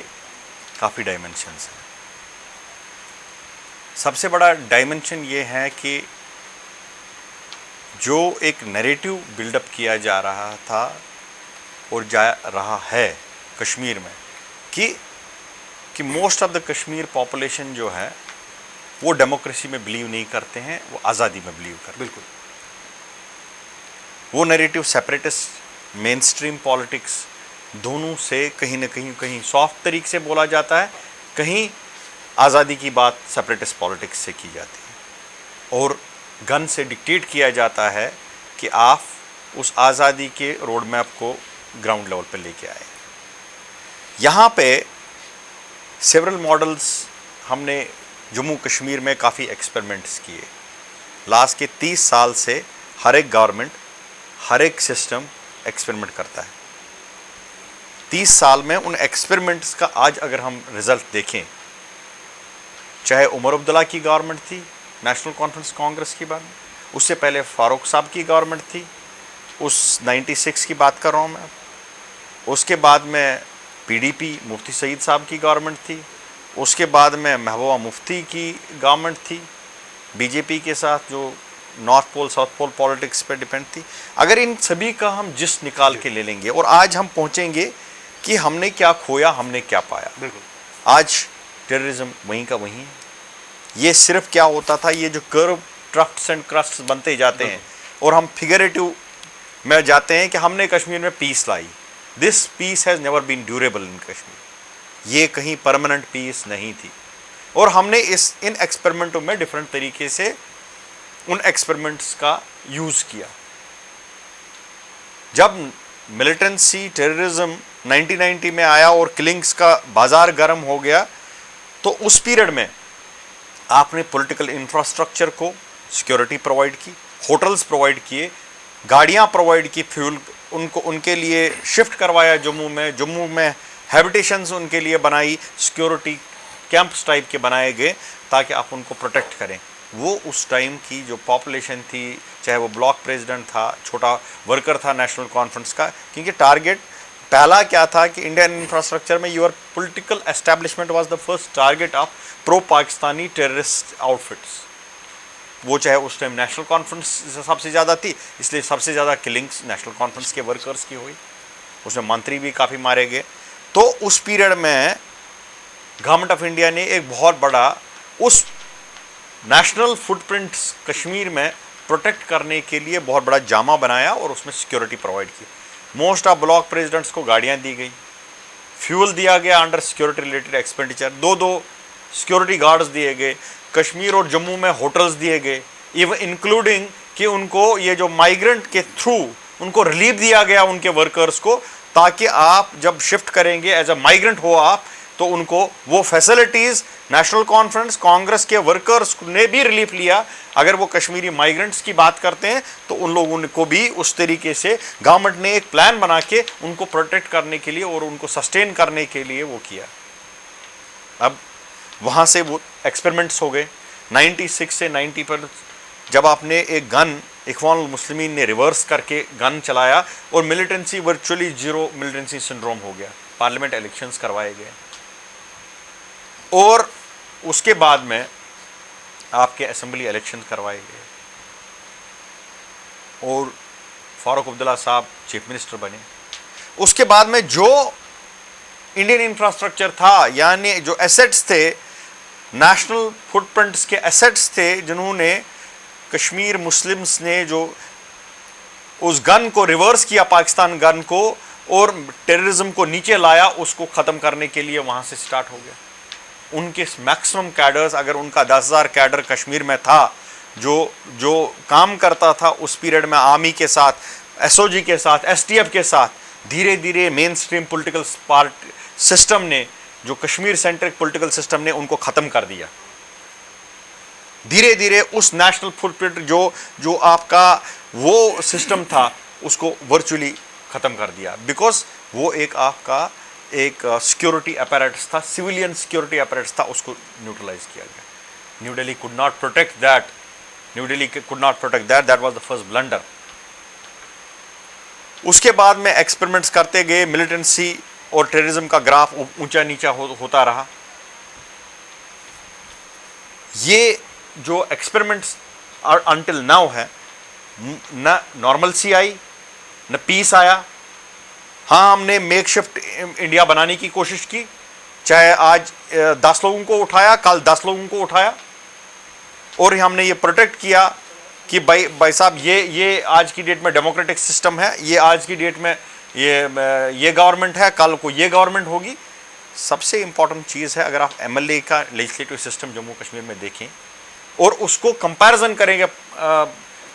काफ़ी डायमेंशंस हैं। सबसे बड़ा डायमेंशन ये है कि जो एक नैरेटिव बिल्डअप किया जा रहा था और जा रहा है कश्मीर में कि most of the Kashmir population जो है वो डेमोक्रेसी में बिलीव नहीं करते हैं, वो आज़ादी में बिलीव करते हैं। बिल्कुल। वो narrative separatist, main stream politics दोनों से कहीं ना कहीं सॉफ्ट तरीके से बोला जाता है, कहीं आज़ादी की बात सेपरेटिस्ट पॉलिटिक्स से की जाती है और गन से डिक्टेट किया जाता है कि आप उस आज़ादी के रोड मैप को ग्राउंड लेवल पर लेके आए। यहाँ पे सेवरल मॉडल्स हमने जम्मू कश्मीर में काफ़ी एक्सपेरिमेंट्स किए। लास्ट के 30 साल से हर एक गवर्नमेंट, हर एक सिस्टम एक्सपेरिमेंट करता है। 30 साल में उन एक्सपेरिमेंट्स का आज अगर हम रिज़ल्ट देखें, चाहे उमर अब्दुल्ला की गवर्नमेंट थी, नेशनल कॉन्फ्रेंस कांग्रेस की बात, उससे पहले फारूक साहब की गवर्नमेंट थी, उस 96 की बात कर रहा हूँ मैं, उसके बाद में पीडीपी मुफ्ती सईद साहब की गवर्नमेंट थी, उसके बाद में महबूबा मुफ्ती की गवर्नमेंट थी, बीजेपी के साथ जो north pole south pole politics पे डिपेंड थी। अगर इन सभी का हम जिस निकाल के ले लेंगे और आज हम पहुँचेंगे कि हमने क्या खोया, हमने क्या पाया। बिल्कुल। आज टेररिज्म वहीं का वहीं है। ये सिर्फ क्या होता था, ये जो कर्व ट्रफ्ट्स एंड क्रस्ट्स बनते जाते हैं और हम फिगरेटिव में जाते हैं कि हमने कश्मीर में पीस लाई। This peace has never been durable in Kashmir. ये कहीं परमानेंट पीस नहीं थी और हमने इन एक्सपेरिमेंटों में डिफरेंट तरीके से उन एक्सपेरिमेंट्स का यूज़ किया। जब मिलिटेंसी टेररिज्म 1990 में आया और किलिंग्स का बाजार गर्म हो गया, तो उस पीरियड में आपने पॉलिटिकल इंफ्रास्ट्रक्चर को सिक्योरिटी प्रोवाइड की, होटल्स प्रोवाइड किए, गाड़ियां प्रोवाइड की, फ्यूल उनको उनके लिए शिफ्ट करवाया जम्मू में हैबिटेशंस उनके लिए बनाई, सिक्योरिटी कैंप्स टाइप के बनाए गए ताकि आप उनको प्रोटेक्ट करें। वो उस टाइम की जो पॉपुलेशन थी, चाहे वो ब्लॉक प्रेसिडेंट था, छोटा वर्कर था नेशनल कॉन्फ्रेंस का, क्योंकि टारगेट पहला क्या था कि इंडियन इंफ्रास्ट्रक्चर में your political establishment was the first target of pro Pakistani terrorist outfits. वो चाहे उस टाइम नेशनल कॉन्फ्रेंस सबसे ज़्यादा थी, इसलिए सबसे ज़्यादा किलिंग्स नेशनल कॉन्फ्रेंस के वर्कर्स की हुई, उसमें मंत्री भी काफ़ी मारे गए। तो उस पीरियड में गवर्नमेंट ऑफ इंडिया ने एक बहुत बड़ा उस नेशनल फुटप्रिंट्स कश्मीर में प्रोटेक्ट करने के लिए बहुत बड़ा जामा बनाया और उसमें सिक्योरिटी प्रोवाइड की। मोस्ट ऑफ ब्लॉक प्रेसिडेंट्स को गाड़ियाँ दी गई, फ्यूल दिया गया अंडर सिक्योरिटी रिलेटेड एक्सपेंडिचर, दो सिक्योरिटी गार्ड्स दिए गए, कश्मीर और जम्मू में होटल्स दिए गए, इवन इंक्लूडिंग कि उनको ये जो माइग्रेंट के थ्रू उनको रिलीफ दिया गया उनके वर्कर्स को, ताकि आप जब शिफ्ट करेंगे एज अ माइग्रेंट हो आप, तो उनको वो फैसिलिटीज़ नेशनल कॉन्फ्रेंस कांग्रेस के वर्कर्स ने भी रिलीफ लिया। अगर वो कश्मीरी माइग्रेंट्स की बात करते हैं तो उन लोगों को भी उस तरीके से गवर्नमेंट ने एक प्लान बना के उनको प्रोटेक्ट करने के लिए और उनको सस्टेन करने के लिए वो किया। अब वहाँ से वो एक्सपेरिमेंट्स हो गए। 96 से 90 पर जब आपने एक गन इख्वानुल मुस्लिमीन ने रिवर्स करके गन चलाया और militancy virtually zero militancy syndrome हो गया, पार्लियामेंट इलेक्शंस करवाए गए और उसके बाद में आपके असेंबली इलेक्शन करवाए गए और फारूक अब्दुल्ला साहब चीफ मिनिस्टर बने। उसके बाद में जो इंडियन इंफ्रास्ट्रक्चर था, यानी जो एसेट्स थे, नेशनल फुटप्रिंट्स के एसेट्स थे, जिन्होंने कश्मीर मुस्लिम्स ने जो उस गन को रिवर्स किया, पाकिस्तान गन को, और टेररिज्म को नीचे लाया, उसको ख़त्म करने के लिए वहाँ से स्टार्ट हो गया। उनके मैक्सिमम कैडर्स, अगर उनका 10,000 कैडर कश्मीर में था जो काम करता था उस पीरियड में आर्मी के साथ, एसओजी के साथ, एसटीएफ के साथ, धीरे धीरे main stream political party system ने, जो कश्मीर सेंट्रिक पॉलिटिकल सिस्टम ने, उनको ख़त्म कर दिया। धीरे धीरे उस नेशनल फुटप्रिंट जो आपका वो सिस्टम था उसको वर्चुअली ख़त्म कर दिया, बिकॉज वो एक आपका एक सिक्योरिटी अपैरेटस था, सिविलियन सिक्योरिटी अपैरेटस था, उसको न्यूट्रलाइज किया गया। New Delhi could not protect that, that was the first blunder. उसके बाद में एक्सपेरिमेंट्स करते गए, मिलिटेंसी और टेररिज्म का ग्राफ ऊंचा नीचा होता रहा। ये जो एक्सपेरिमेंट्स अनटिल नाउ है, न नॉर्मलसी आई न पीस आया। हाँ, हमने मेक शिफ्ट इंडिया बनाने की कोशिश की, चाहे आज 10 लोगों को उठाया, कल 10 लोगों को उठाया, और हमने ये प्रोटेक्ट किया कि भाई साहब ये आज की डेट में डेमोक्रेटिक सिस्टम है, ये आज की डेट में ये गवर्नमेंट है, कल को ये गवर्नमेंट होगी। सबसे इंपॉर्टेंट चीज़ है, अगर आप एमएलए का लेजिस्लेटिव सिस्टम जम्मू कश्मीर में देखें और उसको कंपैरिजन करेंगे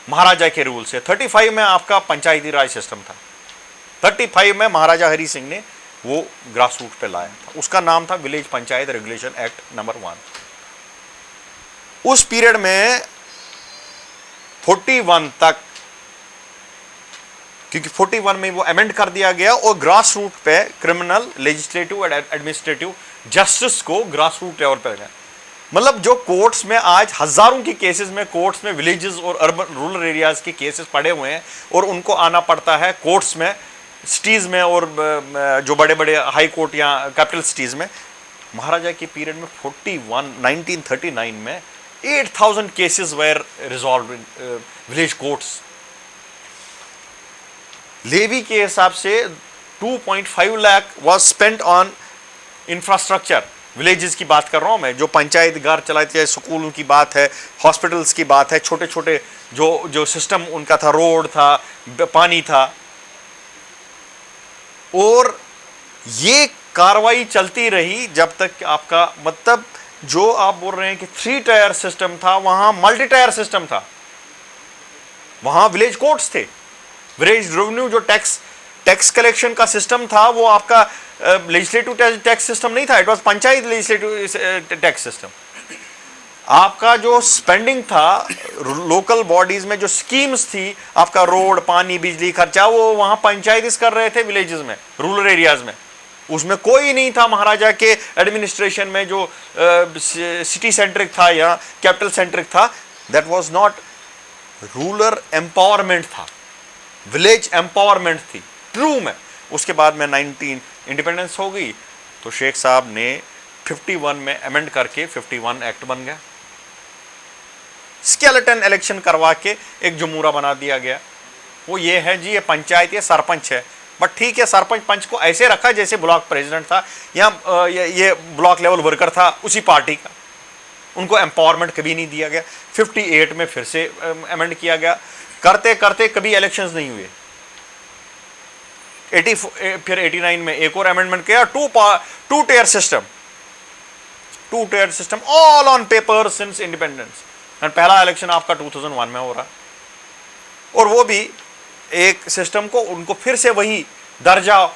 महाराजा के रूल से, 35 में आपका पंचायती राज सिस्टम था, 35 में महाराजा हरी सिंह ने वो ग्रास रूट पे लाया था, उसका नाम था village panchayat regulation act number 1। उस पीरियड में 41 तक, क्योंकि 41 में वो अमेंड कर दिया गया और ग्रास रूट पे क्रिमिनल, लेजिस्लेटिव और एडमिनिस्ट्रेटिव जस्टिस को ग्रास रूट लेवल पर गया। मतलब जो कोर्ट्स में आज हजारों की केसेस में, कोर्ट्स में विलेजेस और अर्बन रूरल एरियाज के केसेस पड़े हुए हैं और उनको आना पड़ता है कोर्ट्स में, सिटीज़ में, और जो बड़े बड़े हाई कोर्ट या कैपिटल सिटीज़ में। महाराजा के पीरियड में 1939 में 8,000 cases were resolved in village courts. Levy के हिसाब से 2.5 lakh was spent on infrastructure. Villages की बात कर रहा हूँ मैं, जो पंचायत घर चलाते हैं, स्कूलों की बात है, हॉस्पिटल्स की बात है, छोटे छोटे जो सिस्टम उनका था, रोड था, पानी था। और ये कार्रवाई चलती रही जब तक आपका, मतलब जो आप बोल रहे हैं कि 3 टायर सिस्टम था, वहां मल्टी टायर सिस्टम था। वहां विलेज कोर्ट्स थे, विलेज रेवेन्यू जो टैक्स कलेक्शन का सिस्टम था वो आपका लेजिस्लेटिव टैक्स सिस्टम नहीं था, it was panchayat legislative tax system. आपका जो स्पेंडिंग था लोकल बॉडीज में, जो स्कीम्स थी, आपका रोड, पानी, बिजली खर्चा, वो वहां पंचायत कर रहे थे विलेजेस में, रूरल एरियाज में। उसमें कोई नहीं था महाराजा के एडमिनिस्ट्रेशन में जो सिटी सेंट्रिक था या कैपिटल सेंट्रिक था। That was not rural empowerment था, विलेज एम्पावरमेंट थी ट्रू में। उसके बाद में 19 इंडिपेंडेंस हो गई तो शेख साहब ने 51 में अमेंड करके 51 एक्ट बन गया। स्केलेटन इलेक्शन करवा के एक जमूरा बना दिया गया। वो ये है जी, ये पंचायत, ये सरपंच है, बट ठीक है, सरपंच पंच को ऐसे रखा जैसे ब्लॉक प्रेसिडेंट था या ये ब्लॉक लेवल वर्कर था उसी पार्टी का। उनको एम्पावरमेंट कभी नहीं दिया गया। 58 में फिर से अमेंड किया गया, करते करते कभी इलेक्शंस नहीं हुए। फिर 89 में एक और अमेंडमेंट किया, two tier system all on paper since independence. And पहला इलेक्शन आपका 2001 में हो रहा, और वो भी एक सिस्टम को उनको फिर से वही दर्जा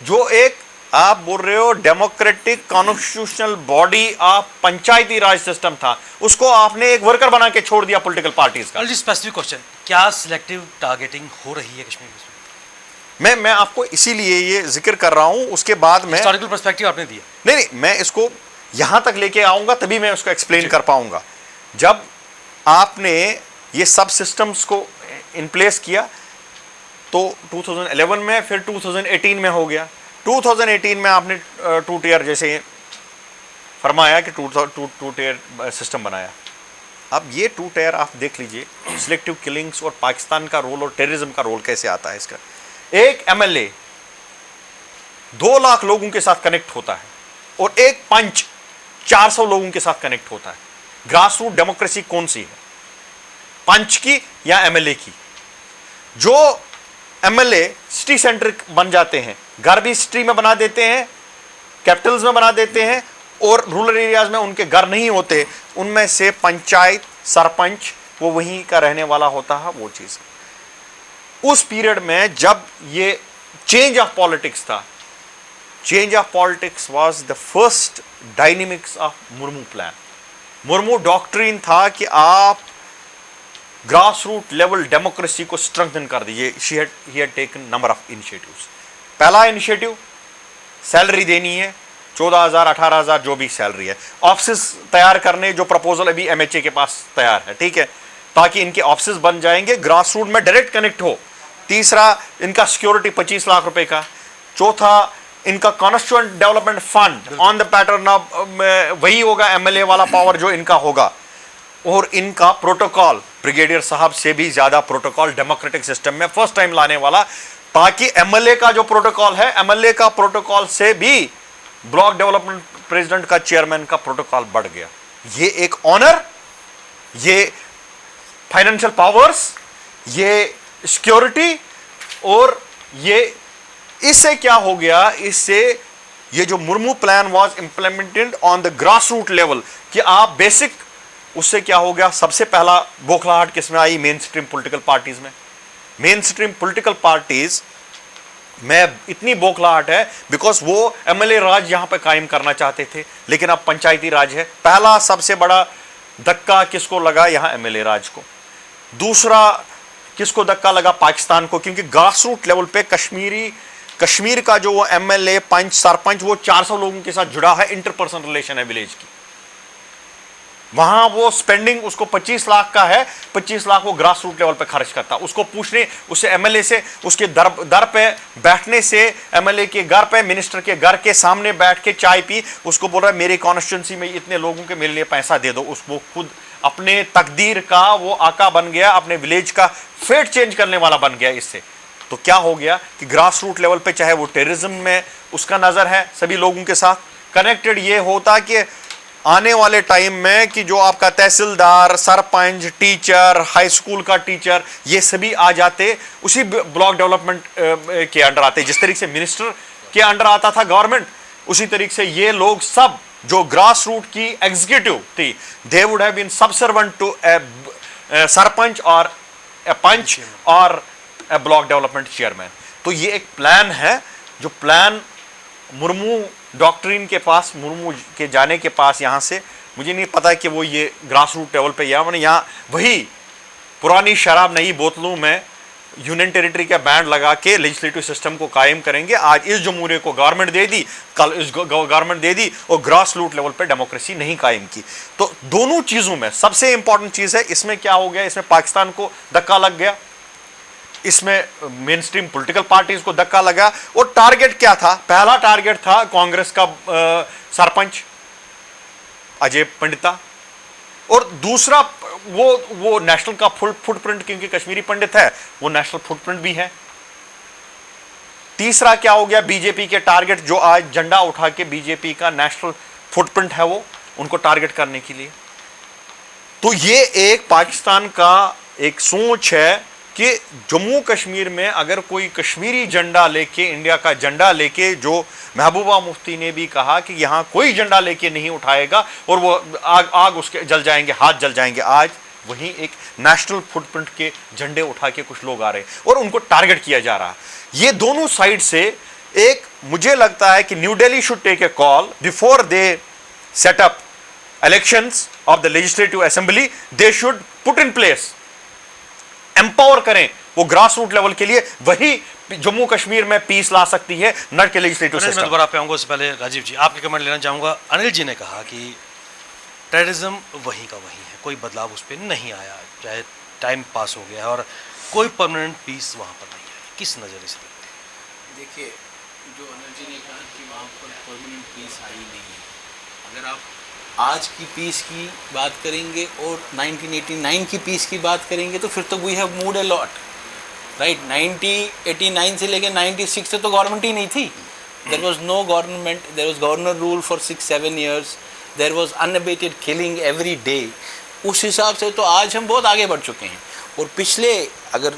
जो एक आप बोल रहे हो democratic constitutional body of Panchayati Raj system था, उसको आपने एक वर्कर बना के छोड़ दिया पॉलिटिकल पार्टीज का। स्पेसिफिक क्वेश्चन, क्या सिलेक्टिव टारगेटिंग हो रही है कश्मीर में? मैं आपको इसीलिए ये जिक्र कर रहा हूं, उसके बाद में हिस्टोरिकल पर्सपेक्टिव आपने दिया। नहीं, मैं इसको यहां तक लेके आऊंगा तभी मैं उसको एक्सप्लेन कर पाऊंगा। जब आपने ये सब सिस्टम्स को इन प्लेस किया तो 2011 में, फिर 2018 में हो गया। 2018 में आपने टू टियर जैसे फरमाया कि टू टियर सिस्टम बनाया। अब ये टू टियर आप देख लीजिए, सिलेक्टिव किलिंग्स और पाकिस्तान का रोल और टेररिज्म का रोल कैसे आता है इसका। एक एमएलए 2 लाख लोगों के साथ कनेक्ट होता है और एक पंच 400 लोगों के साथ कनेक्ट होता है। ग्रास रूट डेमोक्रेसी कौन सी है, पंच की या एमएलए की? जो एमएलए सिटी सेंटर बन जाते हैं, घर भी सिटी में बना देते हैं, कैपिटल्स में बना देते हैं, और रूरल एरियाज में उनके घर नहीं होते, उनमें से पंचायत सरपंच वो वहीं का रहने वाला होता है। वो चीज उस पीरियड में जब ये चेंज ऑफ पॉलिटिक्स था, change of politics was the first dynamics of Murmu plan. Murmu doctrine था कि आप ग्रास रूट लेवल डेमोक्रेसी को स्ट्रेंथन कर दीजिए। He had taken number of initiatives. पहला इनिशिएटिव, सैलरी देनी है 14,000 18,000 जो भी सैलरी है, ऑफिस तैयार करने, जो प्रपोजल अभी एमएचए के पास तैयार है, ठीक है, ताकि इनके ऑफिस बन जाएंगे, ग्रास रूट में डायरेक्ट कनेक्ट हो। तीसरा, इनका सिक्योरिटी 25 लाख रुपए का। चौथा, इनका constituent development fund on the pattern of, वही होगा एमएलए वाला पावर जो इनका होगा। और इनका प्रोटोकॉल, ब्रिगेडियर साहब से भी ज्यादा प्रोटोकॉल डेमोक्रेटिक सिस्टम में फर्स्ट टाइम लाने वाला, ताकि एमएलए का जो प्रोटोकॉल है, एमएलए का प्रोटोकॉल से भी ब्लॉक डेवलपमेंट प्रेसिडेंट का, चेयरमैन का प्रोटोकॉल बढ़ गया। ये एक ऑनर, ये फाइनेंशियल पावर्स, ये सिक्योरिटी, और ये इससे क्या हो गया, इससे ये जो Murmu plan was implemented on the grass root level कि आप बेसिक, उससे क्या हो गया, सबसे पहला बौखलाहट किसमें आई? मेन स्ट्रीम पॉलिटिकल पार्टीज में। मेन स्ट्रीम पॉलिटिकल पार्टीज में इतनी बौखलाहट है बिकॉज वो एमएलए राज यहां पे कायम करना चाहते थे, लेकिन अब पंचायती राज है। पहला सबसे बड़ा धक्का किसको लगा? यहां एमएलए राज को। दूसरा किसको धक्का लगा? पाकिस्तान को, क्योंकि ग्रास रूट लेवल पे कश्मीर का जो वो एमएलए, पंच, सरपंच, वो 400 लोगों के साथ जुड़ा है, इंटरपर्सनल रिलेशन है विलेज की। वहां वो स्पेंडिंग उसको 25 लाख का है, 25 लाख वो ग्रास रूट लेवल पे खर्च करता। उसको पूछने, उससे एमएलए से, उसके दर पे बैठने से, एमएलए के घर पे, मिनिस्टर के घर के सामने बैठ के चाय पी, उसको बोल रहा है मेरी कॉन्स्टिट्यूंसी में इतने लोगों के मेरे लिए पैसा दे दो। उसको खुद अपने तकदीर का वो आका बन गया, अपने विलेज का फेट चेंज करने वाला बन गया इससे। तो क्या हो गया कि ग्रास रूट लेवल पे, चाहे वो टेररिज्म में उसका नजर है, सभी लोगों के साथ कनेक्टेड, ये होता कि आने वाले टाइम में कि जो आपका तहसीलदार, सरपंच, टीचर, हाई स्कूल का टीचर, ये सभी आ जाते उसी ब्लॉक डेवलपमेंट के अंडर आते। जिस तरीके से मिनिस्टर के अंडर आता था गवर्नमेंट, उसी तरीके से ये लोग सब जो ग्रास रूट की एग्जीक्यूटिव थी, they would have been subservient to sarpanch और पंच और ब्लॉक डेवलपमेंट चेयरमैन। तो ये एक प्लान है, जो प्लान मुर्मू डॉक्ट्रिन के पास, मुर्मू के जाने के पास, यहाँ से मुझे नहीं पता कि वो ये ग्रास रूट लेवल पे, या मैंने यहाँ वही पुरानी शराब नई बोतलों में यूनियन टेरिटरी का बैंड लगा के लेजिस्लेटिव सिस्टम को कायम करेंगे। आज इस जमहूरियत को गवर्नमेंट दे दी, कल इस गवर्नमेंट दे दी, और ग्रास रूट लेवल पे डेमोक्रेसी नहीं कायम की। तो दोनों चीज़ों में सबसे इंपॉर्टेंट चीज़ है, इसमें क्या हो गया, इसमें पाकिस्तान को धक्का लग गया, इसमें मेन स्ट्रीम पॉलिटिकल पार्टीज को धक्का लगा। और टारगेट क्या था? पहला टारगेट था कांग्रेस का सरपंच अजय पंडिता, और दूसरा वो नेशनल का फुटप्रिंट, क्योंकि कश्मीरी पंडित है, वो नेशनल फुटप्रिंट भी है। तीसरा क्या हो गया? बीजेपी के टारगेट, जो आज झंडा उठा के बीजेपी का नेशनल फुटप्रिंट है, वो उनको टारगेट करने के लिए। तो ये एक पाकिस्तान का एक सोच है कि जम्मू कश्मीर में अगर कोई कश्मीरी झंडा लेके, इंडिया का झंडा लेके, जो महबूबा मुफ्ती ने भी कहा कि यहाँ कोई झंडा लेके नहीं उठाएगा और वो आग उसके जल जाएंगे, हाथ जल जाएंगे। आज वहीं एक नेशनल फुटप्रिंट के झंडे उठा के कुछ लोग आ रहे हैं और उनको टारगेट किया जा रहा है। ये दोनों साइड से एक मुझे लगता है कि New Delhi should take a call before they set up elections of the legislative assembly, they should put in place, empower करें वो ग्रास रूट लेवल के लिए, वही जम्मू कश्मीर में पीस ला सकती है, नॉट के लेजिस्लेटिव मैं सिस्टम। दोबारा पे आऊंगा, उससे पहले राजीव जी आपके कमेंट लेना चाहूंगा। अनिल जी ने कहा कि टेररिज्म वहीं का वहीं है, कोई बदलाव उस पर नहीं आया, चाहे टाइम पास हो गया है और कोई परमानेंट पीस वहाँ पर नहीं है। किस नज़रिए से देखते हैं? देखिए, जो अनिल जी ने कहा कि वहाँ पर परमानेंट पीस आई नहीं है, अगर आप आज की पीस की बात करेंगे और 1989 की पीस की बात करेंगे तो फिर तो we have moved a lot, right. 1989 से लेकर 96 तक तो गवर्नमेंट ही नहीं थी, there was no government, there was governor rule for 6-7 years, there was unabated killing every day. उस हिसाब से तो आज हम बहुत आगे बढ़ चुके हैं। और पिछले, अगर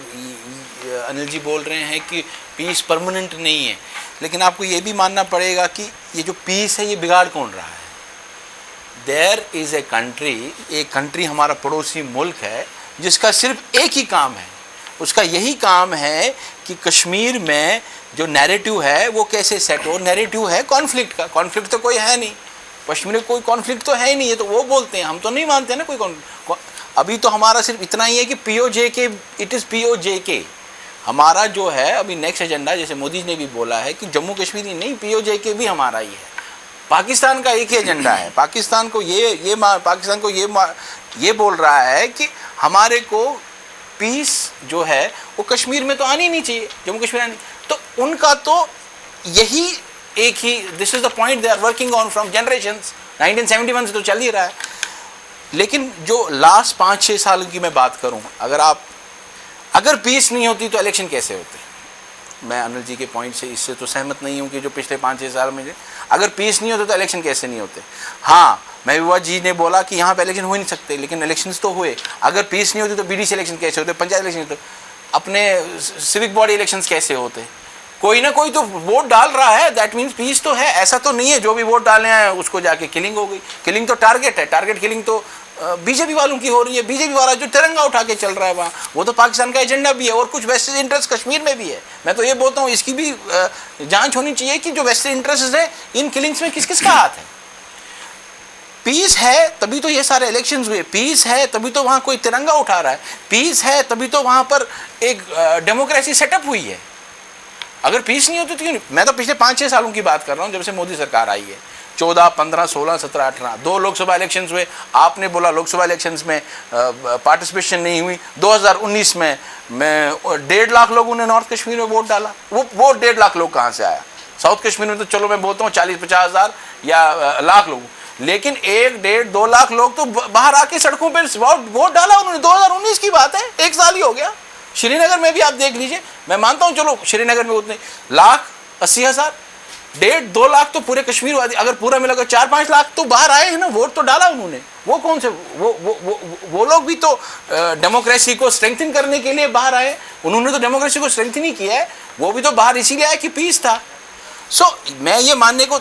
अनिल जी बोल रहे हैं कि पीस परमानेंट नहीं है, लेकिन आपको ये भी मानना पड़ेगा कि ये जो पीस है ये बिगाड़ कौन रहा है। देयर इज़ ए कंट्री, एक कंट्री हमारा पड़ोसी मुल्क है जिसका सिर्फ एक ही काम है, उसका यही काम है कि कश्मीर में जो नैरेटिव है वो कैसे सेट हो। नैरेटिव है कॉन्फ्लिक्ट का, कॉन्फ्लिक्ट तो कोई है नहीं, कश्मीर में कोई कॉन्फ्लिक्ट तो है ही नहीं है, तो वो बोलते हैं, हम तो नहीं मानते ना कोई अभी तो हमारा सिर्फ इतना ही है कि POJK, इट इज़ POJK हमारा जो है अभी नेक्स्ट एजेंडा, जैसे मोदी जी ने भी बोला है कि जम्मू कश्मीर ही नहीं, POJK भी हमारा ही है। पाकिस्तान का एक ही एजेंडा है, पाकिस्तान को ये बोल रहा है कि हमारे को पीस जो है वो कश्मीर में तो आनी नहीं चाहिए, जम्मू कश्मीर आनी, तो उनका तो यही एक ही, this is the point they are working on from generations, 1971 से तो चल ही रहा है। लेकिन जो लास्ट 5-6 साल की मैं बात करूं, अगर पीस नहीं होती तो इलेक्शन कैसे होते। मैं अनिल जी के पॉइंट से इससे तो सहमत नहीं हूं कि जो पिछले 5-6 साल में अगर पीस नहीं होते तो इलेक्शन कैसे नहीं होते। हाँ, महबूबा जी ने बोला कि यहाँ पे इलेक्शन हो ही नहीं सकते, लेकिन इलेक्शंस तो हुए। अगर पीस नहीं होती तो BDC इलेक्शन कैसे होते, पंचायत इलेक्शन, तो अपने सिविक बॉडी इलेक्शंस कैसे होते। कोई ना कोई तो वोट डाल रहा है, दैट मीन्स पीस तो है। ऐसा तो नहीं है जो भी वोट डालने आए उसको जाके किलिंग हो गई। किलिंग तो टारगेट है, टारगेट किलिंग तो बीजेपी वालों की हो रही है। बीजेपी वाला जो तिरंगा उठा के चल रहा है वहाँ, वो तो पाकिस्तान का एजेंडा भी है और कुछ वेस्टेड इंटरेस्ट कश्मीर में भी है। मैं तो ये बोलता हूँ इसकी भी जांच होनी चाहिए कि जो वेस्टेड इंटरेस्ट है इन किलिंग्स में किस किस का हाथ है। पीस है तभी तो ये सारे इलेक्शंस हुए, पीस है तभी तो वहाँ कोई तिरंगा उठा रहा है, पीस है तभी तो वहाँ पर एक डेमोक्रेसी सेटअप हुई है। अगर पीस नहीं होती तो क्यों नहीं। मैं तो पिछले 5-6 सालों की बात कर रहा हूँ, जब से मोदी सरकार आई है, 14, 15, 16, 17, 18 2 लोकसभा इलेक्शंस हुए। आपने बोला लोकसभा इलेक्शंस में पार्टिसिपेशन नहीं हुई। 2019 में 1.5 लाख लोगों ने नॉर्थ कश्मीर में वोट डाला। वो 1.5 लाख लोग कहाँ से आया। साउथ कश्मीर में तो चलो मैं बोलता हूँ 40-50 हज़ार या लाख लोग, लेकिन 1-1.5-2 लाख लोग तो बाहर आके सड़कों पर वोट डाला उन्होंने। 2019 की बात है, 1 साल ही हो गया। श्रीनगर में भी आप देख लीजिए, मैं मानता हूं चलो श्रीनगर में उतने 1,80,000, 1.5-2 लाख तो पूरे कश्मीर वादी, अगर पूरा मिलाकर 4-5 लाख तो बाहर आए हैं ना, वोट तो डाला उन्होंने। वो कौन से वो लोग भी तो डेमोक्रेसी को स्ट्रेंथन करने के लिए बाहर आए। उन्होंने तो डेमोक्रेसी को स्ट्रेंथन ही किया है, वो भी तो बाहर इसीलिए आया कि पीस था। सो मैं ये मानने को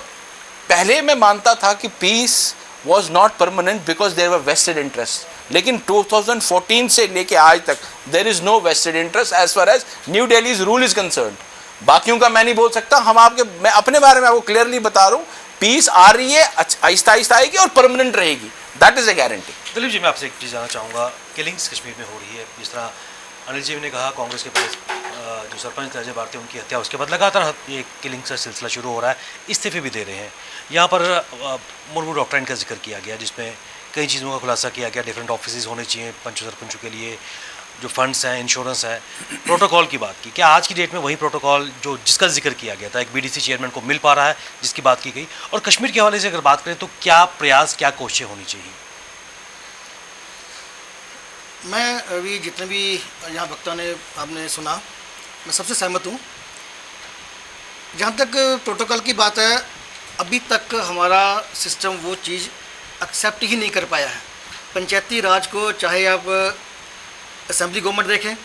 पहले मैं मानता था कि peace was not permanent because there were vested interest, लेकिन 2014 से लेके आज तक there is no vested interest as far as New Delhi's rule is concern. बाकियों का मैं नहीं बोल सकता, मैं अपने बारे में आपको क्लियरली बता रहा हूँ, पीस आ रही है, आहिस्ता आहिस्ता आएगी और परमानेंट रहेगी, that is a guarantee. Dilip ji, मैं आपसे एक चीज़ जानना चाहूँगा, किलिंग्स कश्मीर में हो रही है, जिस तरह अनिल जी ने कहा कांग्रेस के पहले जो सरपंच थे अजय भारती, उनकी हत्या, उसके बाद लगातार ये किलिंग का सिलसिला शुरू हो रहा है, इस्तीफे भी दे रहे हैं। यहाँ पर मुर्मू डॉक्ट्राइन का जिक्र किया गया, जिसमें कई चीज़ों का खुलासा किया गया। डिफरेंट ऑफिस होने चाहिए पंचों सरपंचों के लिए, जो फंड्स हैं, इंश्योरेंस है, प्रोटोकॉल की बात की। क्या आज की डेट में वही प्रोटोकॉल जिसका जिक्र किया गया था, एक BDC चेयरमैन को मिल पा रहा है जिसकी बात की गई? और कश्मीर के हवाले से अगर बात करें तो क्या प्रयास, क्या कोशिशें होनी चाहिए? मैं अभी जितने भी यहाँ वक्ता ने आपने सुना, मैं सबसे सहमत हूँ। जहाँ तक प्रोटोकॉल की बात है, अभी तक हमारा सिस्टम वो चीज़ एक्सेप्ट ही नहीं कर पाया है। पंचायती राज को चाहे आप असेंबली गवर्नमेंट देखें,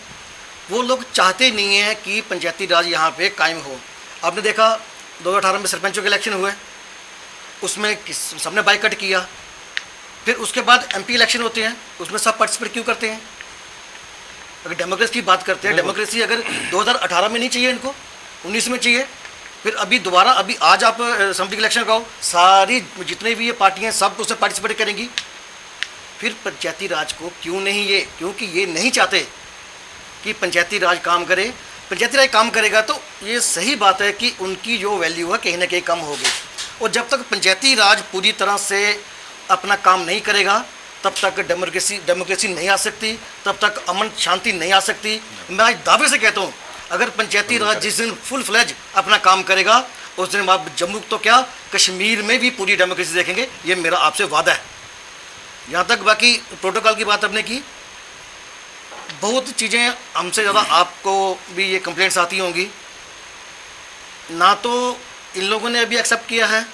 वो लोग चाहते नहीं हैं कि पंचायती राज यहाँ पे कायम हो। आपने देखा 2018 में सरपंचों के इलेक्शन हुए, उसमें सबने बाइकआउट किया। फिर उसके बाद MP इलेक्शन होते हैं, उसमें सब पार्टिसिपेट क्यों करते हैं? अगर डेमोक्रेसी की बात करते हैं, डेमोक्रेसी अगर 2018 में नहीं चाहिए, इनको 19 में चाहिए, फिर अभी दोबारा अभी आज आप असेंबली इलेक्शन का हो, सारी जितने भी ये पार्टियां सब उसमें पार्टिसिपेट करेंगी। फिर पंचायती राज को क्यों नहीं ये, क्योंकि ये नहीं चाहते कि पंचायती राज काम करे। पंचायती राज काम करेगा तो ये सही बात है कि उनकी जो वैल्यू है कहीं ना कहीं कम होगी, और जब तक पंचायती राज पूरी तरह से अपना काम नहीं करेगा तब तक डेमोक्रेसी नहीं आ सकती, तब तक अमन शांति नहीं आ सकती। मैं आज दावे से कहता हूँ, अगर पंचायती राज जिस दिन फुल फ्लेज अपना काम करेगा उस दिन आप जम्मू तो क्या कश्मीर में भी पूरी डेमोक्रेसी देखेंगे, ये मेरा आपसे वादा है। यहाँ तक बाकी प्रोटोकॉल की बात आपने की, बहुत चीज़ें हमसे ज़्यादा आपको भी ये कंप्लेंट्स आती होंगी, ना तो इन लोगों ने अभी एक्सेप्ट किया है,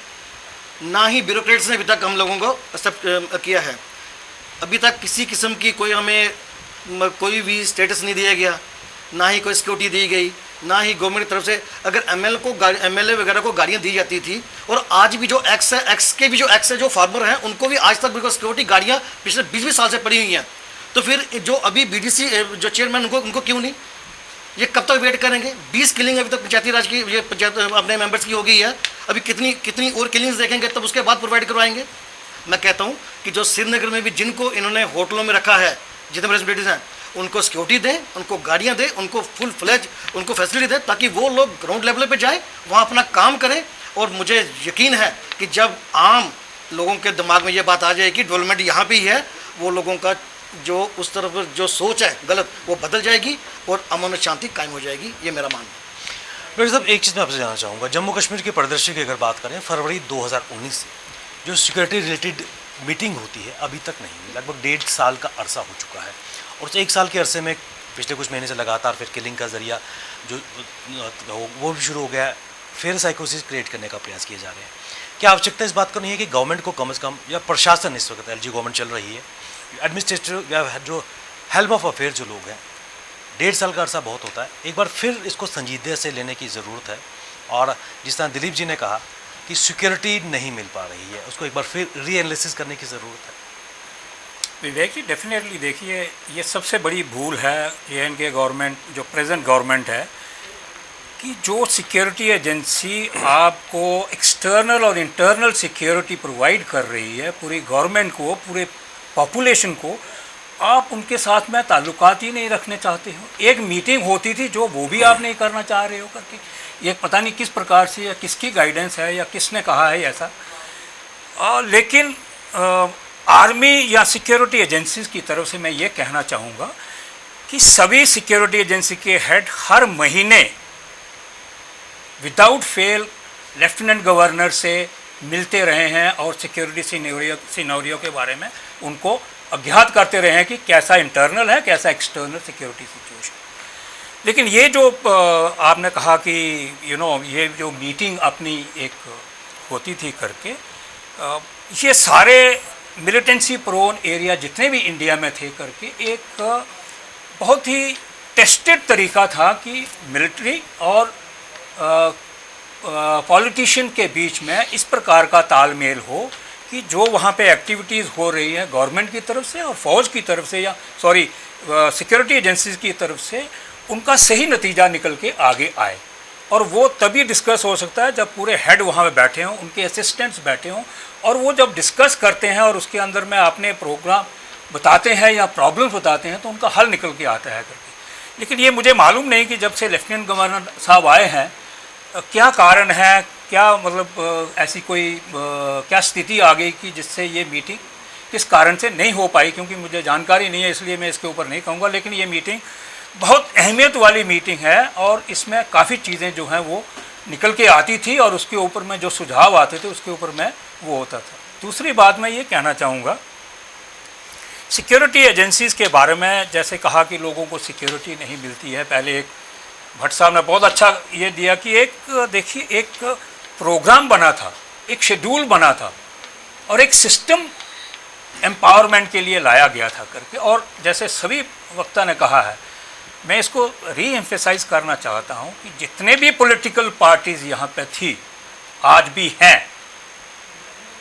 ना ही ब्यूरोक्रेट्स ने अभी तक हम लोगों को एक्सेप्ट किया है। अभी तक किसी किस्म की कोई हमें कोई भी स्टेटस नहीं दिया गया, ना ही कोई सिक्योरिटी दी गई, ना ही गवर्नमेंट की तरफ से। अगर एमएलए वगैरह को गाड़ियाँ दी जाती थी, और आज भी जो एक्स है, एक्स के भी जो एक्स है, जो फार्मर हैं, उनको भी आज तक बिल्कुल सिक्योरिटी गाड़ियाँ पिछले 20 साल से पड़ी हुई हैं। तो फिर जो अभी बीडीसी जो चेयरमैन उनको क्यों नहीं, ये कब तक वेट करेंगे? 20 किलिंग अभी तक पंचायती राज की ये पंचायत अपने मेंबर्स की हो गई है, अभी कितनी और किलिंग्स देखेंगे तब उसके बाद प्रोवाइड करवाएंगे। मैं कहता हूँ कि जो श्रीनगर में भी जिनको इन्होंने होटलों में रखा है, जितने रेस्पॉन्सिबिलिटीज हैं, उनको सिक्योरिटी दें, उनको गाड़ियाँ दें, उनको फुल फ्लेज उनको फैसिलिटी दें, ताकि वो लोग ग्राउंड लेवल पे जाए, वहाँ अपना काम करें। और मुझे यकीन है कि जब आम लोगों के दिमाग में ये बात आ जाएगी डेवलपमेंट यहाँ पे ही है, वो लोगों का जो उस तरफ जो सोच है गलत, वो बदल जाएगी और अमन और शांति कायम हो जाएगी, ये मेरा मानना है। डॉक्टर साहब, एक चीज़ मैं आपसे जानना चाहूँगा, जम्मू कश्मीर के परिदृश्य की अगर बात करें, फरवरी 2019 से जो सिक्योरिटी रिलेटेड मीटिंग होती है अभी तक नहीं हुई, लगभग 1.5 साल का अरसा हो चुका है, और उस 1 साल के अरसे में पिछले कुछ महीने से लगातार फिर किलिंग का जरिया जो वो भी शुरू हो गया है, फिर साइकोसिस क्रिएट करने का प्रयास किए जा रहे हैं। क्या आवश्यकता इस बात को नहीं है कि गवर्नमेंट को कम से कम, या प्रशासन इस वक्त एलजी गवर्नमेंट चल रही है, एडमिनिस्ट्रेटिव या जो हेल्प ऑफ अफेयर जो लोग हैं, 1.5 साल का अरसा बहुत होता है, एक बार फिर इसको संजीदगी से लेने की ज़रूरत है। और जिस तरह दिलीप जी ने कहा कि सिक्योरिटी नहीं मिल पा रही है, उसको एक बार फिर री एनालिसिस करने की ज़रूरत है। विवेक जी, डेफिनेटली देखिए, ये सबसे बड़ी भूल है जे गवर्नमेंट, जो प्रेजेंट गवर्नमेंट है, कि जो सिक्योरिटी एजेंसी आपको एक्सटर्नल और इंटरनल सिक्योरिटी प्रोवाइड कर रही है पूरी गवर्नमेंट को, पूरे पॉपुलेशन को, आप उनके साथ में ताल्लुकात ही नहीं रखने चाहते हो। एक मीटिंग होती थी जो वो भी आप नहीं करना चाह रहे हो करके, ये पता नहीं किस प्रकार से या किसकी गाइडेंस है या किसने कहा है ऐसा। लेकिन आर्मी या सिक्योरिटी एजेंसीज की तरफ से मैं ये कहना चाहूँगा कि सभी सिक्योरिटी एजेंसी के हेड हर महीने विदाउट फेल लेफ्टिनेंट गवर्नर से मिलते रहे हैं और सिक्योरिटी सिनेरियो के बारे में उनको अज्ञात करते रहे हैं कि कैसा इंटरनल है, कैसा एक्सटर्नल सिक्योरिटी सिचुएशन। लेकिन ये जो आपने कहा कि ये जो मीटिंग अपनी एक होती थी करके, ये सारे मिलिटेंसी प्रोन एरिया जितने भी इंडिया में थे करके एक बहुत ही टेस्टेड तरीका था कि मिलिट्री और पॉलिटिशियन के बीच में इस प्रकार का तालमेल हो कि जो वहाँ पे एक्टिविटीज़ हो रही है गवर्नमेंट की तरफ से और फौज की तरफ से, या सिक्योरिटी एजेंसीज की तरफ से, उनका सही नतीजा निकल के आगे आए। और वो तभी डिस्कस हो सकता है जब पूरे हेड वहाँ पे बैठे हों, उनके असिस्टेंट्स बैठे हों, और वो जब डिस्कस करते हैं और उसके अंदर में अपने प्रोग्राम बताते हैं या प्रॉब्लम्स बताते हैं तो उनका हल निकल के आता है करके। लेकिन ये मुझे मालूम नहीं कि जब से लेफ्टिनेंट गवर्नर साहब आए हैं क्या कारण है, क्या मतलब ऐसी कोई क्या स्थिति आ गई कि जिससे ये मीटिंग किस कारण से नहीं हो पाई, क्योंकि मुझे जानकारी नहीं है इसलिए मैं इसके ऊपर नहीं कहूँगा। लेकिन ये मीटिंग बहुत अहमियत वाली मीटिंग है और इसमें काफ़ी चीज़ें जो हैं वो निकल के आती थी और उसके ऊपर में जो सुझाव आते थे उसके ऊपर में वो होता था। दूसरी बात मैं ये कहना चाहूँगा, सिक्योरिटी एजेंसीज़ के बारे में जैसे कहा कि लोगों को सिक्योरिटी नहीं मिलती है। पहले एक भट्ट साहब ने बहुत अच्छा ये दिया कि एक प्रोग्राम बना था, एक शेड्यूल बना था और एक सिस्टम एम्पावरमेंट के लिए लाया गया था करके। और जैसे सभी वक्ता ने कहा है, मैं इसको री एम्फेसाइज करना चाहता हूँ कि जितने भी पॉलिटिकल पार्टीज़ यहाँ पे थी, आज भी हैं,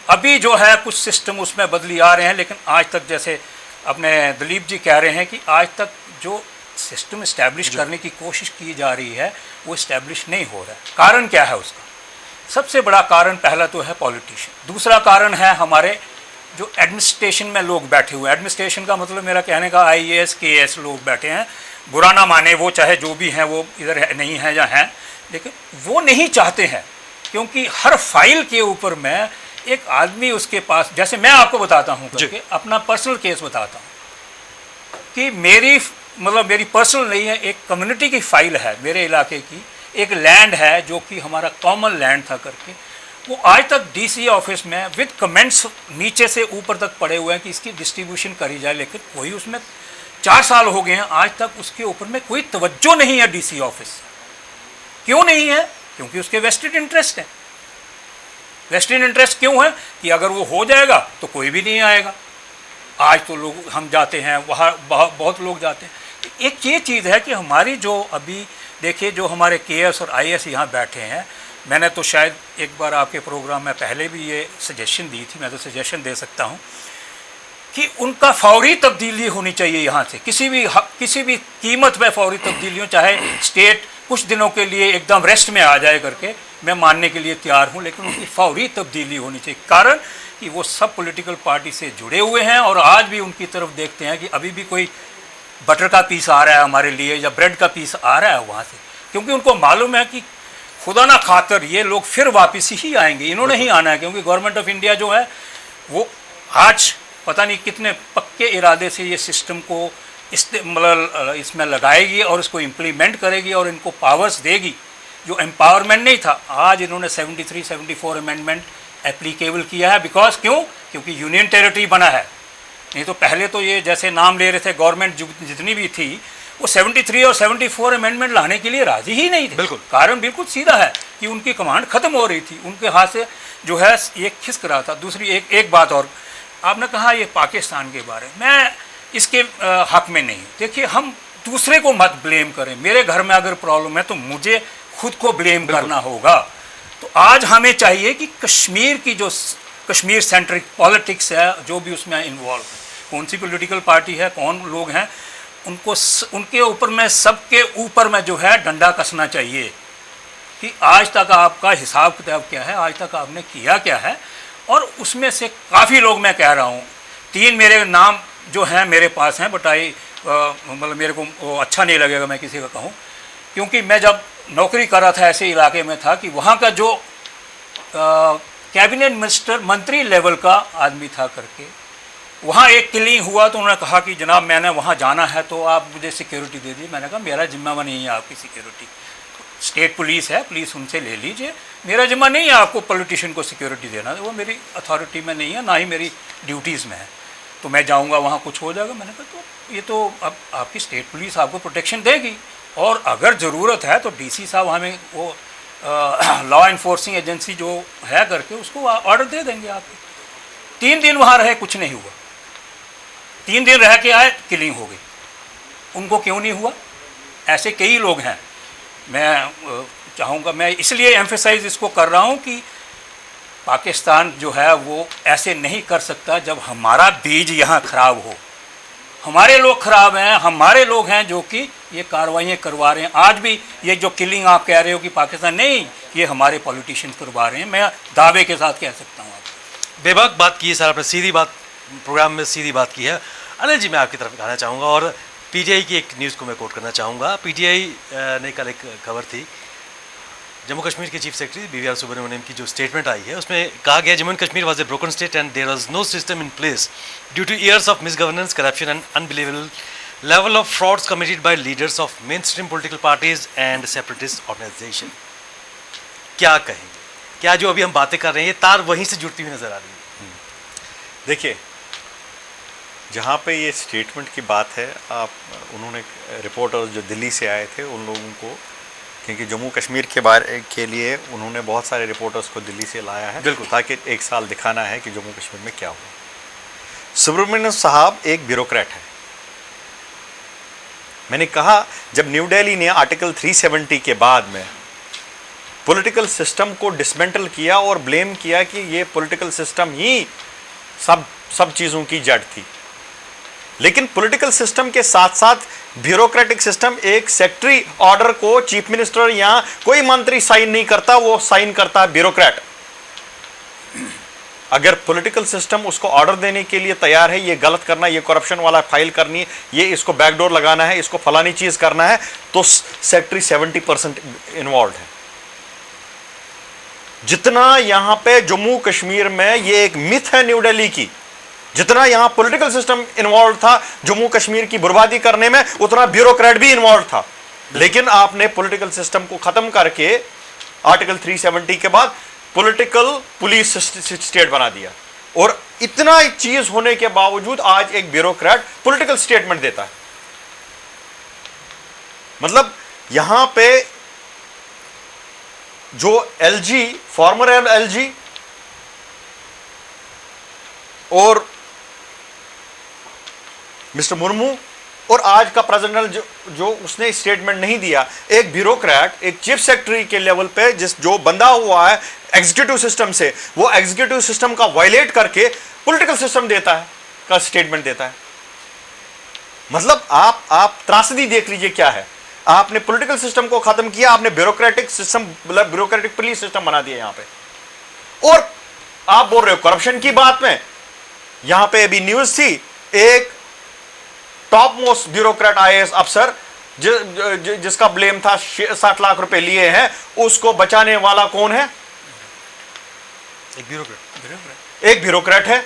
अभी जो है कुछ सिस्टम उसमें बदली आ रहे हैं, लेकिन आज तक जैसे अपने दिलीप जी कह रहे हैं कि आज तक जो सिस्टम इस्टेब्लिश करने की कोशिश की जा रही है वो इस्टेब्लिश नहीं हो रहा है। कारण क्या है उसका? सबसे बड़ा कारण पहला तो है पॉलिटिशियन, दूसरा कारण है हमारे जो एडमिनिस्ट्रेशन में लोग बैठे हुए हैं। एडमिनिस्ट्रेशन का मतलब मेरा कहने का IAS KS लोग बैठे हैं, बुरा ना माने वो, चाहे जो भी हैं वो इधर नहीं है या हैं, लेकिन वो नहीं चाहते हैं, क्योंकि हर फाइल के ऊपर में एक आदमी उसके पास, जैसे मैं आपको बताता हूँ करके अपना पर्सनल केस बताता हूँ कि मेरी पर्सनल नहीं है, एक कम्युनिटी की फाइल है मेरे इलाके की, एक लैंड है जो कि हमारा कॉमन लैंड था करके, वो आज तक DC ऑफिस में विद कमेंट्स नीचे से ऊपर तक पड़े हुए हैं कि इसकी डिस्ट्रीब्यूशन करी जाए, लेकिन कोई उसमें 4 साल हो गए हैं आज तक उसके ऊपर में कोई तवज्जो नहीं है DC ऑफिस। क्यों नहीं है? क्योंकि उसके वेस्टेड इंटरेस्ट है। वेस्टेड इंटरेस्ट क्यों है? कि अगर वो हो जाएगा तो कोई भी नहीं आएगा। आज तो लोग, हम जाते हैं वहाँ, बहुत लोग जाते हैं। एक ये चीज़ है कि हमारी जो अभी देखिए, जो हमारे KS और IAS यहाँ बैठे हैं, मैंने तो शायद एक बार आपके प्रोग्राम में पहले भी ये सजेशन दी थी, मैं तो सजेशन दे सकता हूँ कि उनका फौरी तब्दीली होनी चाहिए यहाँ से, किसी भी कीमत में फौरी तब्दीली हो, चाहे स्टेट कुछ दिनों के लिए एकदम रेस्ट में आ जाए करके, मैं मानने के लिए तैयार हूँ, लेकिन उनकी फौरी तब्दीली होनी चाहिए। कारण कि वो सब पॉलिटिकल पार्टी से जुड़े हुए हैं और आज भी उनकी तरफ देखते हैं कि अभी भी कोई बटर का पीस आ रहा है हमारे लिए या ब्रेड का पीस आ रहा है वहाँ से, क्योंकि उनको मालूम है कि खुदा ना खातर ये लोग फिर वापस ही आएंगे, इन्होंने ही आना है, क्योंकि गवर्नमेंट ऑफ इंडिया जो है वो आज पता नहीं कितने पक्के इरादे से ये सिस्टम को मतलब इसमें लगाएगी और इसको इम्प्लीमेंट करेगी और इनको पावर्स देगी जो एम्पावरमेंट नहीं था। आज इन्होंने 73-74 अमेंडमेंट एप्लीकेबल किया है। बिकॉज क्यों? क्योंकि यूनियन टेरिटरी बना है। नहीं तो पहले तो ये जैसे नाम ले रहे थे गवर्नमेंट जितनी भी थी, वो 73 और 74 अमेंडमेंट लाने के लिए राजी ही नहीं थे। बिल्कुल। कारण बिल्कुल सीधा है कि उनकी कमांड खत्म हो रही थी, उनके हाथ से जो है ये खिसक रहा था। दूसरी एक बात और, आपने कहा ये पाकिस्तान के बारे में, मैं इसके हक में नहीं। देखिए, हम दूसरे को मत ब्लेम करें। मेरे घर में अगर प्रॉब्लम है तो मुझे खुद को ब्लेम करना होगा। तो आज हमें चाहिए कि कश्मीर की जो कश्मीर सेंट्रिक पॉलिटिक्स है, जो भी उसमें इन्वॉल्व है, कौन सी पॉलिटिकल पार्टी है, कौन लोग हैं, उनको उनके ऊपर में, सबके ऊपर में जो है डंडा कसना चाहिए कि आज तक आपका हिसाब किताब क्या है, आज तक आपने किया क्या है। और उसमें से काफ़ी लोग, मैं कह रहा हूँ, 3 मेरे नाम जो हैं मेरे पास हैं, बट मतलब मेरे को अच्छा नहीं लगेगा मैं किसी का कहूँ, क्योंकि मैं जब नौकरी कर रहा था ऐसे इलाके में था कि वहाँ का जो कैबिनेट मिनिस्टर, मंत्री लेवल का आदमी था करके, वहाँ एक किलिंग हुआ तो उन्होंने कहा कि जनाब मैंने वहाँ जाना है तो आप मुझे सिक्योरिटी दे दीजिए। मैंने कहा मेरा जिम्मा नहीं है आपकी सिक्योरिटी, स्टेट पुलिस है, पुलिस उनसे ले लीजिए, मेरा जिम्मा नहीं है आपको पॉलिटिशियन को सिक्योरिटी देना, वो मेरी अथॉरिटी में नहीं है, ना ही मेरी ड्यूटीज़ में है। तो मैं जाऊँगा वहाँ कुछ हो जाएगा। मैंने कहा तो ये तो अब आपकी स्टेट पुलिस आपको प्रोटेक्शन देगी, और अगर ज़रूरत है तो DC साहब हमें वो लॉ इन्फोर्सिंग एजेंसी जो है करके उसको ऑर्डर दे देंगे आपको। 3 दिन वहाँ रहे, कुछ नहीं हुआ। 3 दिन रह के आए, किलिंग हो गई। उनको क्यों नहीं हुआ? ऐसे कई लोग हैं। मैं चाहूँगा, मैं इसलिए एम्फेसाइज इसको कर रहा हूँ कि पाकिस्तान जो है वो ऐसे नहीं कर सकता जब हमारा बीज यहाँ खराब हो। हमारे लोग खराब हैं, हमारे लोग हैं जो कि ये कार्रवाइयाँ करवा रहे हैं। आज भी ये जो किलिंग आप कह रहे हो कि पाकिस्तान, नहीं, ये हमारे पॉलिटिशियंस करवा रहे हैं। मैं दावे के साथ कह सकता हूँ। आपको बेबाक बात की है सर, आपने सीधी बात, प्रोग्राम में सीधी बात की है। अनिल जी, मैं आपकी तरफ आना चाहूँगा और PTI की एक न्यूज़ को मैं कोट करना चाहूँगा। PTI ने कल एक खबर थी, जम्मू कश्मीर के चीफ सेक्रेटरी BVR सुब्रमण्यम की जो स्टेटमेंट आई है उसमें कहा गया Jammu and Kashmir was a broken state and there was no system in place due to years of misgovernance, corruption and unbelievable level of frauds committed by leaders of main stream political parties and separatist organisation. क्या कहेंगे? क्या जो अभी हम बातें कर रहे हैं ये तार वहीं से जुड़ती हुई नजर आ रही है? देखिए, जहाँ पे ये स्टेटमेंट की बात है, उन्होंने रिपोर्टर्स जो दिल्ली से आए थे उन लोगों को, क्योंकि जम्मू कश्मीर के बारे के लिए उन्होंने बहुत सारे रिपोर्टर्स को दिल्ली से लाया है, बिल्कुल, ताकि 1 साल दिखाना है कि जम्मू कश्मीर में क्या हुआ। सुब्रमण्यम साहब एक ब्यूरोक्रेट है। मैंने कहा, जब न्यू दिल्ली ने आर्टिकल 370 के बाद में पॉलिटिकल सिस्टम को डिसमेंटल किया और ब्लेम किया कि ये पॉलिटिकल सिस्टम ही सब चीज़ों की जड़ थी, लेकिन पॉलिटिकल सिस्टम के साथ साथ ब्यूरोक्रेटिक सिस्टम, एक सेक्रेटरी ऑर्डर को चीफ मिनिस्टर या कोई मंत्री साइन नहीं करता, वो साइन करता है ब्यूरोक्रेट। अगर पॉलिटिकल सिस्टम उसको ऑर्डर देने के लिए तैयार है, ये गलत करना, ये करप्शन वाला फाइल करनी, ये इसको बैकडोर लगाना है, इसको फलानी चीज करना है, तो सेक्रेटरी 70% इन्वॉल्व है। जितना यहां पे जम्मू कश्मीर में, ये एक मिथ है न्यू दिल्ली की, जितना यहां पॉलिटिकल सिस्टम इन्वॉल्व था जम्मू कश्मीर की बर्बादी करने में, उतना ब्यूरोक्रेट भी इन्वॉल्व था। लेकिन आपने पॉलिटिकल सिस्टम को खत्म करके आर्टिकल 370 के बाद पॉलिटिकल पुलिस स्टेट बना दिया, और इतना चीज होने के बावजूद आज एक ब्यूरोक्रेट पॉलिटिकल स्टेटमेंट देता है। मतलब यहां पे जो एलजी, फॉर्मर एलजी और मिस्टर मुर्मू और आज का प्रेसिडेंट जो उसने स्टेटमेंट नहीं दिया, एक ब्यूरोक्रेट, एक चीफ सेक्रेटरी के लेवल पे जो बंधा हुआ है एग्जीक्यूटिव सिस्टम से, वो एग्जीक्यूटिव सिस्टम का वायलेट करके पॉलिटिकल सिस्टम देता है, का स्टेटमेंट देता है। मतलब आप त्रासदी देख लीजिए क्या है। आपने पॉलिटिकल सिस्टम को खत्म किया, आपने ब्यूरोक्रेटिक सिस्टम, मतलब ब्यूरोक्रेटिक पुलिस सिस्टम बना दिया यहां पे, और आप बोल रहे हो करप्शन की बात में। यहां पे अभी न्यूज थी, एक टॉप मोस्ट ब्यूरोक्रेट आईएएस अफसर जिसका ब्लेम था 60 लाख रुपए लिए हैं, उसको बचाने वाला कौन है? एक ब्यूरोक्रेट है।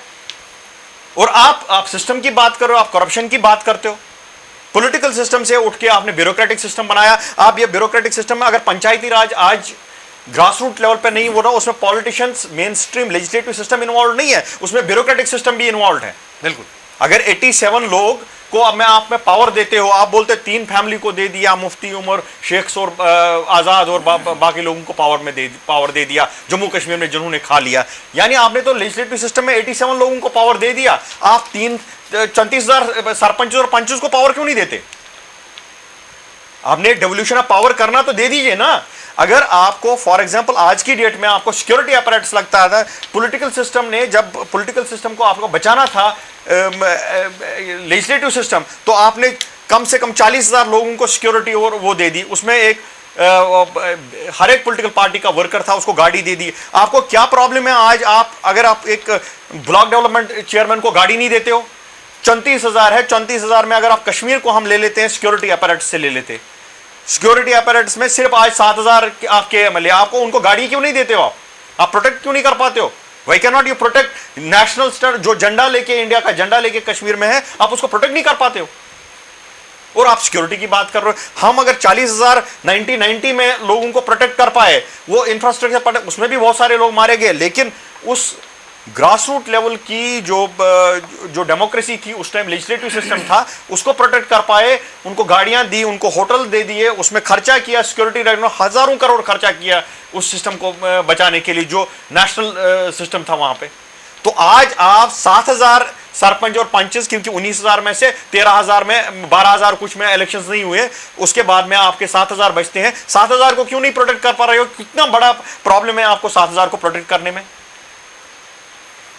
और आप सिस्टम की बात कर रहे हो, आप करप्शन की बात करते हो। पॉलिटिकल सिस्टम से उठ के आपने ब्यूरोक्रेटिक सिस्टम बनाया। आप ये ब्यूरोक्रेटिक सिस्टम में अगर पंचायती राज आज ग्रास रूट लेवल पे नहीं हो रहा, उसमें politicians, main stream legislative system involve नहीं है, उसमें ब्यूरोक्रेटिक सिस्टम भी इन्वॉल्व है। बिल्कुल। अगर 87 लोग को अब में आप में पावर देते हो, आप बोलते 3 फैमिली को दे दिया, मुफ्ती उमर, शेख और आजाद और बाकी लोगों को पावर दे दिया जम्मू कश्मीर में, जिन्होंने खा लिया। यानी आपने तो लेजिस्लेटिव सिस्टम में 87 लोगों को पावर दे दिया, आप 34,000 सरपंच और पंचों को पावर क्यों नहीं देते? आपने डेवोल्यूशन ऑफ पावर करना तो दे दीजिए ना। अगर आपको फॉर एग्जांपल आज की डेट में आपको सिक्योरिटी अपैरेटस लगता था, पॉलिटिकल सिस्टम ने जब पॉलिटिकल सिस्टम को आपको बचाना था लेजिस्लेटिव सिस्टम, तो आपने कम से कम 40,000 लोगों को सिक्योरिटी और वो दे दी। उसमें एक हर एक पॉलिटिकल पार्टी का वर्कर था, उसको गाड़ी दे दी। आपको क्या प्रॉब्लम है आज? अगर आप एक ब्लॉक डेवलपमेंट चेयरमैन को गाड़ी नहीं देते हो, 34,000 है, 34,000 में अगर आप कश्मीर को हम ले लेते हैं, सिक्योरिटी अपैरेटस से ले लेते, सिक्योरिटी अपैरेटस में सिर्फ आज 7,000 आपके एमएलए, आपको उनको गाड़ी क्यों नहीं देते हो? आप प्रोटेक्ट क्यों नहीं कर पाते हो? Why can not you protect national star, जो झंडा लेके, इंडिया का झंडा लेके कश्मीर में है, आप उसको प्रोटेक्ट नहीं कर पाते हो? और आप सिक्योरिटी की बात कर रहे हो। हम अगर 40,000 1990 में लोगों को प्रोटेक्ट कर पाए, वो इंफ्रास्ट्रक्चर, उसमें भी बहुत सारे लोग मारे गए, लेकिन उस ग्रास रूट लेवल की जो डेमोक्रेसी थी उस टाइम, लेजिस्लेटिव सिस्टम था, उसको प्रोटेक्ट कर पाए। उनको गाड़ियां दी, उनको होटल दे दिए, उसमें खर्चा किया, सिक्योरिटी रखना, हजारों करोड़ खर्चा किया उस सिस्टम को बचाने के लिए, जो नेशनल सिस्टम था वहां पे। तो आज आप 7,000 सरपंच और पंचेस, क्योंकि 19,000 में से 13,000 में 12,000 कुछ में इलेक्शंस नहीं हुए, उसके बाद में आपके 7,000 बचते हैं। 7,000 को क्यों नहीं प्रोटेक्ट कर पा रहे हो? कितना बड़ा प्रॉब्लम है आपको 7,000 को प्रोटेक्ट करने में?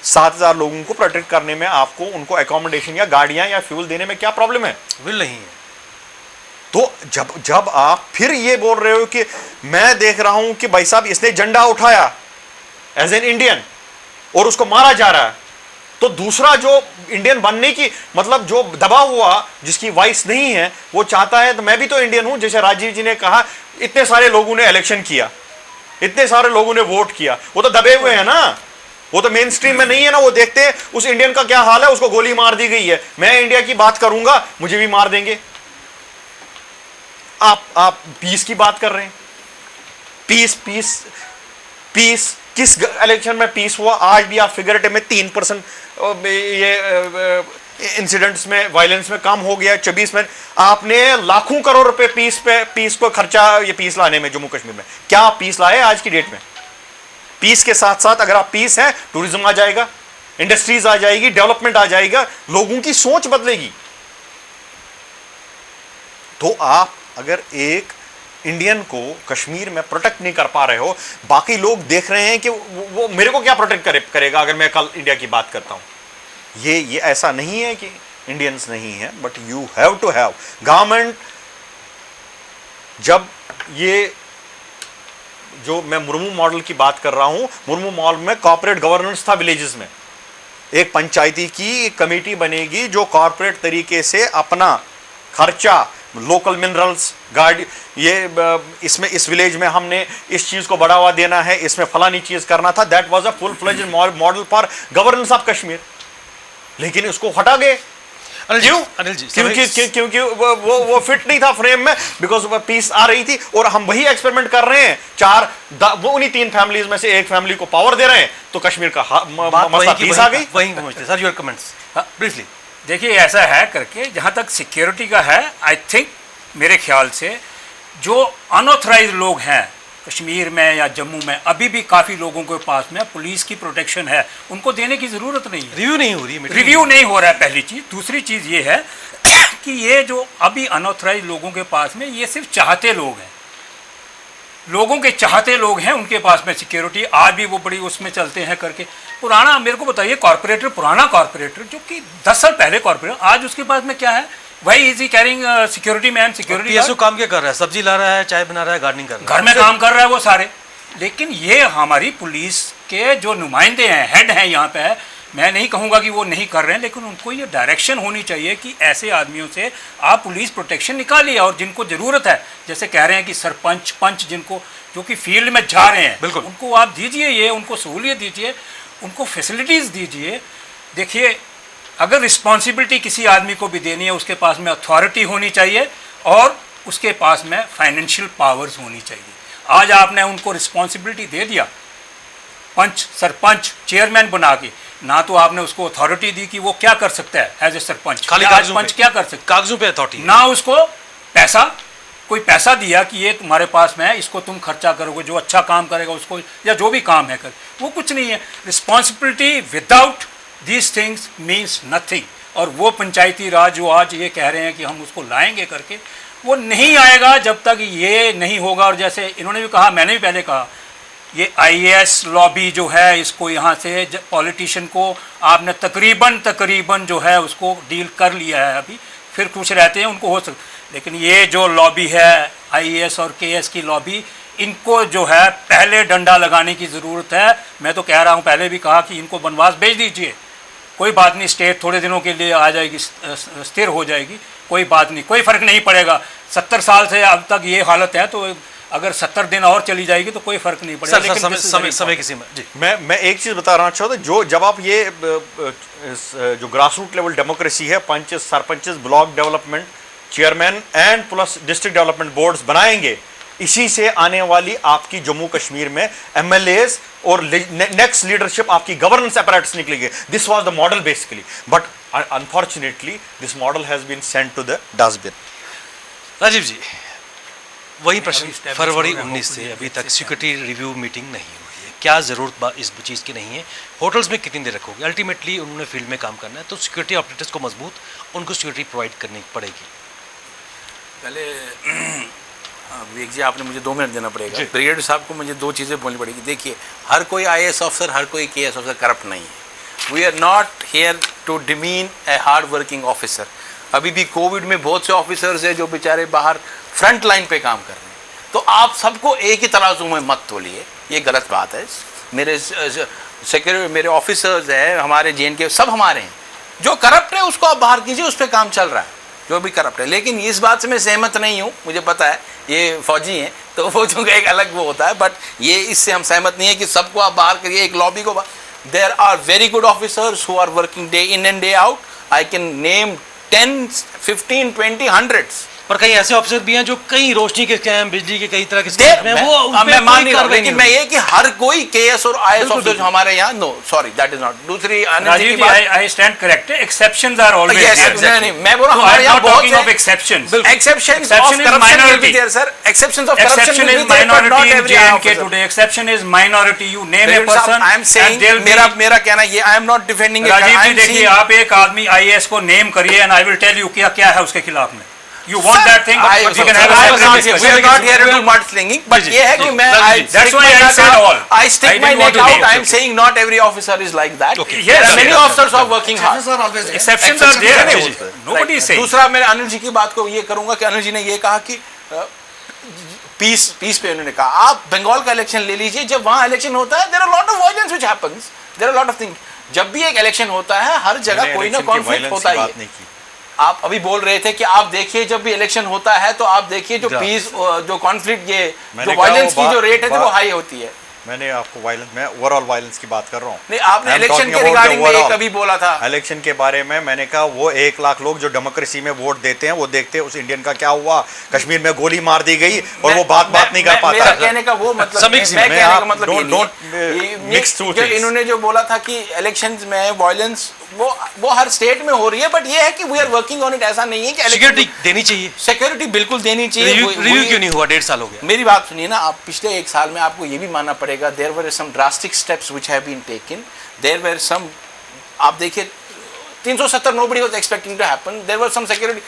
7,000 लोगों को प्रोटेक्ट करने में आपको उनको एकोमोडेशन या गाड़ियां या फ्यूल देने में क्या प्रॉब्लम है? बिल नहीं है। तो जब आप फिर ये बोल रहे हो कि मैं देख रहा हूं कि भाई साहब इसने झंडा उठाया एज एन इंडियन और उसको मारा जा रहा है, तो दूसरा जो इंडियन बनने की, मतलब जो दबा हुआ, जिसकी वॉइस नहीं है, वो चाहता है तो मैं भी तो इंडियन हूं। जैसे राजीव जी ने कहा, इतने सारे लोगों ने इलेक्शन किया, इतने सारे लोगों ने वोट किया, वो तो दबे हुए हैं ना, वो तो मेन स्ट्रीम में नहीं है ना। वो देखते हैं उस इंडियन का क्या हाल है, उसको गोली मार दी गई है, मैं इंडिया की बात करूंगा, मुझे भी मार देंगे। आप पीस की बात कर रहे हैं। पीस किस इलेक्शन में पीस हुआ? आज भी आप फिगरेटिव में 3% ये इंसिडेंट्स में, वायलेंस में कम हो गया। 24 में आपने लाखों करोड़ रुपए पीस को खर्चा, ये पीस लाने में जम्मू कश्मीर में। क्या आप पीस लाए आज की डेट में? पीस के साथ साथ अगर आप पीस है, टूरिज्म आ जाएगा, इंडस्ट्रीज आ जाएगी, डेवलपमेंट आ जाएगा, लोगों की सोच बदलेगी। तो आप अगर एक इंडियन को कश्मीर में प्रोटेक्ट नहीं कर पा रहे हो, बाकी लोग देख रहे हैं कि वो मेरे को क्या प्रोटेक्ट करेगा अगर मैं कल इंडिया की बात करता हूं। ये ऐसा नहीं है कि इंडियंस नहीं है, but you have to have government. जब ये जो मैं मुर्मू मॉडल की बात कर रहा हूं, मुर्मू मॉडल में कॉर्पोरेट गवर्नेंस था विलेजेस में, एक पंचायती की एक कमेटी बनेगी जो कॉर्पोरेट तरीके से अपना खर्चा, लोकल मिनरल्स गाड़ी, ये इसमें इस विलेज में हमने इस चीज को बढ़ावा देना है, इसमें फलानी चीज करना था। That was a full fledged model for governance of Kashmir. लेकिन इसको हटा गए, क्यों? अनिल जी, क्योंकि वो फिट नहीं था फ्रेम में, बिकॉज पीस आ रही थी। और हम वही एक्सपेरिमेंट कर रहे हैं, वो उन्हीं 3 फैमिलीज में से एक फैमिली को पावर दे रहे हैं, तो कश्मीर का मसला पीस आ गई। वहीं पहुंचते सर, योर कमेंट्स ब्रीफली। देखिए ऐसा है करके, जहाँ तक सिक्योरिटी का है, आई थिंक मेरे ख्याल से जो अनऑथराइज लोग हैं कश्मीर में या जम्मू में, अभी भी काफ़ी लोगों के पास में पुलिस की प्रोटेक्शन है, उनको देने की ज़रूरत नहीं है। रिव्यू नहीं हो रही, रिव्यू नहीं हो रहा है, पहली चीज़। दूसरी चीज़ ये है कि ये जो अभी अनऑथराइज लोगों के पास में, ये सिर्फ चाहते लोग हैं, लोगों के चाहते लोग हैं उनके पास में सिक्योरिटी। आज भी वो बड़ी उसमें चलते हैं करके। पुराना मेरे को बताइए, कॉर्पोरेटर, पुराना कॉर्पोरेटर जो कि 10 साल पहले कॉर्पोरेटर, आज उसके पास में क्या है? वही is he carrying security man, security. PSO काम क्या कर रहा है? सब्जी ला रहा है, चाय बना रहा है, गार्डनिंग कर रहा है, घर में काम कर रहा है वो सारे। लेकिन ये हमारी पुलिस के जो नुमाइंदे हैं, हेड हैं यहाँ पे है, मैं नहीं कहूँगा कि वो नहीं कर रहे हैं, लेकिन उनको ये डायरेक्शन होनी चाहिए कि ऐसे आदमियों से आप पुलिस प्रोटेक्शन निकालिए। और जिनको ज़रूरत है, जैसे कह रहे हैं कि सरपंच, पंच, जिनको जो कि फील्ड में जा रहे हैं, बिल्कुल, उनको आप दीजिए, ये उनको सहूलियत दीजिए, उनको फैसिलिटीज़ दीजिए। देखिए, अगर रिस्पॉन्सिबिलिटी किसी आदमी को भी देनी है, उसके पास में अथॉरिटी होनी चाहिए और उसके पास में फाइनेंशियल पावर्स होनी चाहिए। आज आपने उनको रिस्पॉन्सिबिलिटी दे दिया, पंच, सरपंच, चेयरमैन बना के, ना तो आपने उसको अथॉरिटी दी कि वो क्या कर सकता है एज ए सरपंच, खाली पंच क्या कर सकता है, कागजों पे अथॉरिटी, ना उसको पैसा, कोई पैसा दिया कि ये तुम्हारे पास में है, इसको तुम खर्चा करोगे, जो अच्छा काम करेगा उसको, या जो भी काम है कर, वो कुछ नहीं है। Responsibility without these things means nothing. और वो पंचायती राज जो आज ये कह रहे हैं कि हम उसको लाएंगे करके, वो नहीं आएगा जब तक ये नहीं होगा। और जैसे इन्होंने भी कहा, मैंने भी पहले कहा, ये आईएएस लॉबी जो है, इसको यहाँ से पॉलिटिशियन को आपने तकरीबन जो है उसको डील कर लिया है। अभी फिर कुछ रहते हैं उनको हो सकता, लेकिन ये जो लॉबी है आईएएस और केएस की लॉबी, इनको जो है पहले डंडा लगाने की ज़रूरत है। मैं तो कह रहा हूँ, पहले भी कहा कि इनको वनवास भेज दीजिए, कोई बात नहीं, स्टेट थोड़े दिनों के लिए आ जाएगी, स्थिर हो जाएगी, कोई बात नहीं, कोई फ़र्क नहीं पड़ेगा। 70 साल से अब तक ये हालत है, तो अगर 70 दिन और चली जाएगी तो कोई फ़र्क नहीं पड़ेगा। लेकिन समय की सीमा जी। मैं एक चीज़ बताना चाहता हूँ, जो जब आप ये जो ग्रास रूट लेवल डेमोक्रेसी है, panches, sarpanches, block development chairman and plus district development boards बनाएंगे, इसी से आने वाली आपकी जम्मू कश्मीर में एमएलएज और नेक्स्ट लीडरशिप, आपकी गवर्नेंस अपैरेटस निकलेगी। This was the model basically, but unfortunately this model has been sent to the dustbin. Rajiv ji, वही प्रश्न, फरवरी 19 से अभी तक सिक्योरिटी रिव्यू मीटिंग नहीं हुई है, क्या ज़रूरत इस चीज़ की नहीं है? होटल्स में कितनी देर रखोगे? अल्टीमेटली उन्होंने फील्ड में काम करना है, तो सिक्योरिटी ऑपरेटर्स को मजबूत, उनको सिक्योरिटी प्रोवाइड करनी पड़ेगी। पहले विवेक जी, आपने मुझे 2 मिनट देना पड़ेगा। ब्रिगेडियर साहब को मुझे 2 चीज़ें बोलनी पड़ेगी। देखिए, हर कोई आईएएस ऑफिसर, हर कोई केएस ऑफिसर करप्ट नहीं है। We are not here to demean a hard working officer. अभी भी कोविड में बहुत से ऑफिसर्स हैं जो बेचारे बाहर फ्रंट लाइन पे काम कर रहे हैं। तो आप सबको एक ही तराजू में मत तोलिए, ये गलत बात है। मेरे सेक्रेटरी, मेरे ऑफिसर्स हैं, हमारे जेएनके सब हमारे हैं। जो करप्ट है उसको आप बाहर कीजिए, उस पर काम चल रहा है जो भी करप्ट है। लेकिन इस बात से मैं सहमत नहीं हूँ, मुझे पता है ये फौजी हैं तो फौजियों का एक अलग वो होता है, बट ये इससे हम सहमत नहीं है कि सबको आप बाहर करिए, एक लॉबी को। There are very good officers who are working day in and day out. I can name 10, 15, 20, hundreds। पर कई ऐसे ऑफिसर भी हैं जो कई रोशनी के स्कैम, बिजली के कई तरह के स्कैम हैं, वो मैं मान नहीं रहा, लेकिन मैं ये कि हर कोई केएस और आईएएस ऑफिसर जो हमारे यहाँ, no sorry that is not. दूसरी Rajiv ji, I stand corrected, exceptions are always. नहीं, मैं बोल रहा हूं हमारे यहाँ बहुत से exceptions. Exceptions of corruption will be there, sir. Exceptions of corruption will be there, but not every JNK today. Exception is minority. You name a person. I am saying, मेरा कहना ये, I am not defending it. Rajiv जी, देखिए, आप एक आदमी आईएएस को नेम करिए, and I will tell you क्या क्या है उसके खिलाफ में। You want that thing, but you can have a We separate are not here to discussion. mudslinging, but ये है कि मैं That's why I said all. I stick I my didn't want neck to out. name. I am saying not every officer is like that. Okay. There Yes, are many yes. officers are working hard. Exceptions are always there. Exceptions are there. नहीं Abhijit. होते। Nobody is saying. दूसरा मैं अनिल जी की बात को ये करूंगा कि अनिल जी ने ये कहा कि पीस पे उन्होंने कहा आप बंगाल का इलेक्शन ले लीजिए, जब वहां इलेक्शन होता है there are lot of violence which happens, there are lot of things. जब भी एक इलेक्शन होता है हर जगह कोई ना कॉन्फ्लिक्ट होता ही है। आप अभी बोल रहे थे कि आप देखिए जब भी इलेक्शन होता है तो आप देखिए जो पीस जो कॉन्फ्लिक्ट ये जो वायलेंस की जो रेट है वो हाई होती है। मैंने आपको वायलेंस, मैं ओवरऑल वायलेंस की बात कर रहा हूँ। नहीं, आपने इलेक्शन के रिगार्डिंग में ये कभी बोला था? इलेक्शन के बारे में मैंने कहा वो 1 लाख लोग जो डेमोक्रेसी में वोट देते हैं वो देखते हैं उस इंडियन का क्या हुआ, कश्मीर में गोली मार दी गई और वो बात नहीं कर पाता। मेरा कहने का वो मतलब मैं कहने का मतलब ये नहीं मिक्स टू जो इन्होंने जो बोला था कि इलेक्शंस में वायलेंस वो हर स्टेट में हो रही है, बट ये है कि we are working on it. ऐसा नहीं है कि सिक्योरिटी देनी चाहिए, सिक्योरिटी बिल्कुल देनी चाहिए। रिव्यू क्यों नहीं हुआ? 1.5 साल हो गया। मेरी बात सुनिए ना, आप पिछले 1 साल में आपको ये भी मानना पड़ेगा there were some drastic steps which have been taken, there were some, आप देखिए 370 nobody was expecting to happen, there were some security.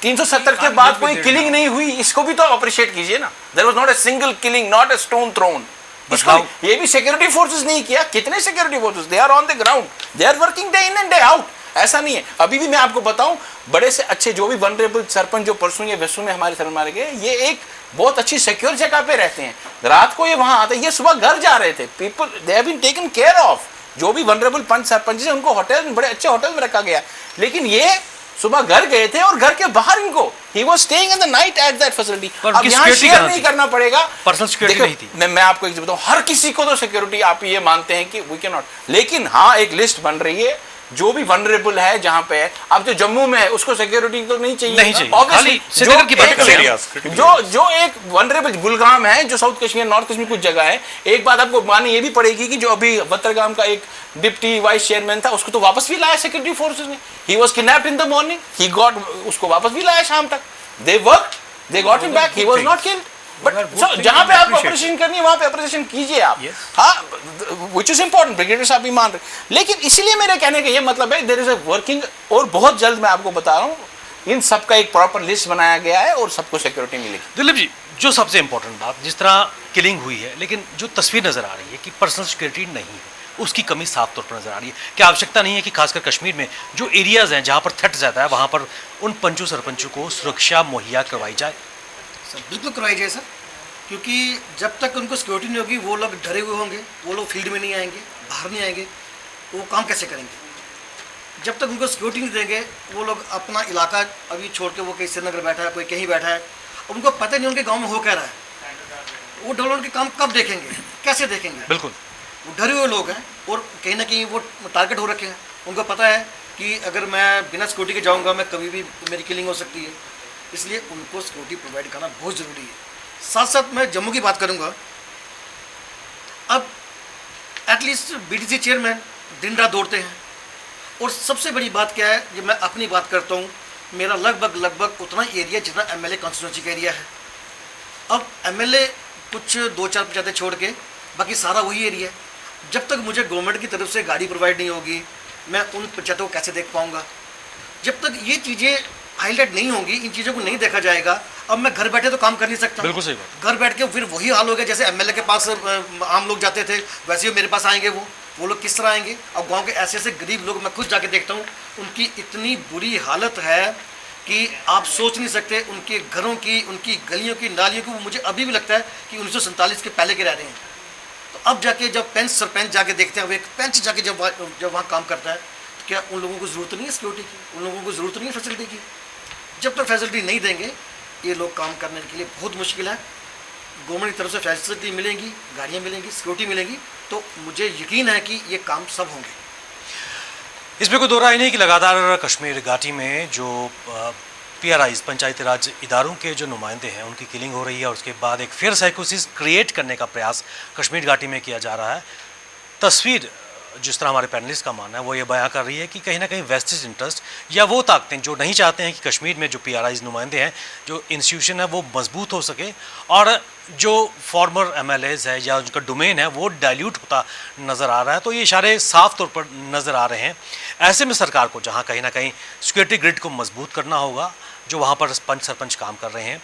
370 के बाद कोई किलिंग नहीं हुई, इसको भी तो अप्रिशिएट कीजिए ना। There was not a single killing, not a stone thrown. इसको ये भी सिक्योरिटी फोर्सेस नहीं किया। कितने security forces, they are on the ground, they are working day in and day out. ऐसा नहीं है। अभी भी मैं आपको बताऊं, बड़े से अच्छे जो भी वनरेबल सरपंच जो परसों या वेसू में हमारे सर मारे गए, ये एक बहुत अच्छी सिक्योर जगह पे रहते हैं। रात को ये वहां आते, ये सुबह घर जा रहे थे। People they have been taken care of. जो भी वनरेबल पंच सरपंच है उनको होटल में, बड़े अच्छे होटल में रखा गया। लेकिन ये सुबह घर गए थे और घर के बाहर इनको he was staying in the night at that facility. अब यहाँ शेयर नहीं करना पड़ेगा, पर्सनल सिक्योरिटी नहीं थी। मैं आपको एक चीज बताऊं, हर किसी को तो सिक्योरिटी आप ये मानते हैं कि वी कैन नॉट, लेकिन हाँ एक लिस्ट बन रही है जो भी वनरेबल है जहां पे है। अब जो जम्मू में है उसको सिक्योरिटी तो नहीं चाहिए, नहीं चाहिए। ऑब्वियसली श्रीनगर की बात कर रहे हैं। जो एक वनरेबल गुलगाम है, जो साउथ कश्मीर नॉर्थ कश्मीर कुछ जगह है, एक बात आपको माननी ये भी पड़ेगी कि जो अभी वतरगाम का एक डिप्टी वाइस चेयरमैन था उसको तो वापस भी लाया सिक्योरिटी फोर्सेस ने। He was kidnapped in the morning, he got, उसको वापस भी लाया शाम तक। They work, they got him back, he was not killed. But जहां पे आपको ऑपरेशन करनी है वहां पे ऑपरेशन कीजिए आप। हाँ, विच इज इंपॉर्टेंट, ब्रिगेडियर साहब भी मान रहे। लेकिन इसीलिए मेरे कहने का ये मतलब है देयर इज अ वर्किंग, और बहुत जल्द मैं आपको बता रहा हूँ इन सब का एक प्रॉपर लिस्ट बनाया गया है और सबको सिक्योरिटी मिलेगी। दिलीप जी, जो सबसे इंपॉर्टेंट बात, जिस तरह किलिंग हुई है लेकिन जो तस्वीर नजर आ रही है कि पर्सनल सिक्योरिटी नहीं है, उसकी कमी साफ तौर पर नजर आ रही है। क्या आवश्यकता नहीं है कि खासकर कश्मीर में जो एरियाज हैं जहां पर थ्रेट ज्यादा है वहां पर उन पंचों सरपंचों को सुरक्षा मुहैया करवाई जाए? सर बिल्कुल करवाई जाए सर, क्योंकि जब तक उनको सिक्योरिटी नहीं होगी वो लोग डरे हुए होंगे, वो लोग फील्ड में नहीं आएंगे, बाहर नहीं आएंगे, वो काम कैसे करेंगे? जब तक उनको सिक्योरिटी नहीं देंगे वो लोग अपना इलाका अभी छोड़ के वो कहीं श्रीनगर बैठा है, कोई कहीं बैठा है, उनको पता नहीं उनके गांव में हो क्या रहा है, वो डेवलपमेंट के काम कब देखेंगे, कैसे देखेंगे? बिल्कुल, वो डरे हुए लोग हैं और कहीं ना कहीं वो टारगेट हो रखे हैं। उनको पता है कि अगर मैं बिना सिक्योरिटी के जाऊँगा मैं कभी भी मेरी किलिंग हो सकती है, इसलिए उनको सिक्योरिटी प्रोवाइड करना बहुत ज़रूरी है। साथ साथ मैं जम्मू की बात करूंगा। अब एटलीस्ट बीडीसी चेयरमैन दिन रात दौड़ते हैं, और सबसे बड़ी बात क्या है, जब मैं अपनी बात करता हूँ, मेरा लगभग उतना एरिया जितना एमएलए कॉन्स्टिट्यूंसी का एरिया है। अब एमएलए कुछ 2-4 पंचायतें छोड़ के बाकी सारा वही एरिया है। जब तक मुझे गवर्नमेंट की तरफ से गाड़ी प्रोवाइड नहीं होगी मैं उन पंचायतों को कैसे देख पाऊँगा? जब तक ये चीज़ें हाईलाइट नहीं होंगी, इन चीज़ों को नहीं देखा जाएगा, अब मैं घर बैठे तो काम कर नहीं सकता। बिल्कुल सही बात। घर बैठ के फिर वही हाल हो गया जैसे एमएलए के पास आम लोग जाते थे, वैसे ही मेरे पास आएंगे। वो लोग किस तरह आएंगे? अब गांव के ऐसे ऐसे गरीब लोग मैं खुद जाके देखता हूँ, उनकी इतनी बुरी हालत है कि आप सोच नहीं सकते। उनके घरों की, उनकी गलियों की, नालियों की, वो मुझे अभी भी लगता है कि 1947 के पहले के रह रहे हैं। तो अब जाके जब पंच सरपंच जाके देखते हैं, अब एक पंच जाके जब वहाँ काम करता है, तो क्या उन लोगों को ज़रूरत नहीं है सिक्योरिटी की? उन लोगों को ज़रूरत नहीं है फैसिलिटी की? जब तक फैसिलिटी नहीं देंगे ये लोग काम करने के लिए बहुत मुश्किल है। गवर्नमेंट की तरफ से फैसिलिटी मिलेंगी, गाड़ियाँ मिलेंगी, सिक्योरिटी मिलेगी, तो मुझे यकीन है कि ये काम सब होंगे। इसमें कोई दो राय नहीं कि लगातार कश्मीर घाटी में जो PRIs पंचायती राज इदारों के जो नुमाइंदे हैं उनकी किलिंग हो रही है और उसके बाद एक फिर साइकोसिस क्रिएट करने का प्रयास कश्मीर घाटी में किया जा रहा है। तस्वीर जिस तरह हमारे पैनलिस्ट का मानना है वो ये बयां कर रही है कि कहीं ना कहीं वेस्टेड इंटरेस्ट या वो ताकतें जो नहीं चाहते हैं कि कश्मीर में जो PRIs नुमाइंदे हैं, जो इंस्टीट्यूशन है वो मजबूत हो सके और जो फॉर्मर MLAs है या उनका डोमेन है वो डाइल्यूट होता नज़र आ रहा है। तो ये इशारे साफ तौर पर नज़र आ रहे हैं। ऐसे में सरकार को जहाँ कहीं ना कहीं सिक्योरिटी ग्रिड को मजबूत करना होगा, जो वहाँ पर पंच सरपंच काम कर रहे हैं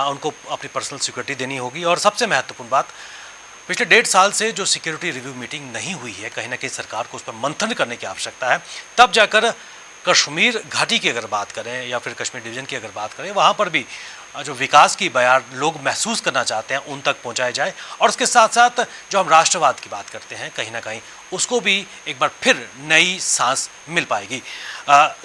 उनको अपनी पर्सनल सिक्योरिटी देनी होगी। और सबसे महत्वपूर्ण बात, पिछले 1.5 साल से जो सिक्योरिटी रिव्यू मीटिंग नहीं हुई है, कहीं ना कहीं सरकार को उस पर मंथन करने की आवश्यकता है। तब जाकर कश्मीर घाटी की अगर बात करें या फिर कश्मीर डिवीज़न की अगर बात करें, वहाँ पर भी जो विकास की बयार लोग महसूस करना चाहते हैं उन तक पहुँचाए जाए। और उसके साथ साथ जो हम राष्ट्रवाद की बात करते हैं, कहीं ना कहीं उसको भी एक बार फिर नई सांस मिल पाएगी।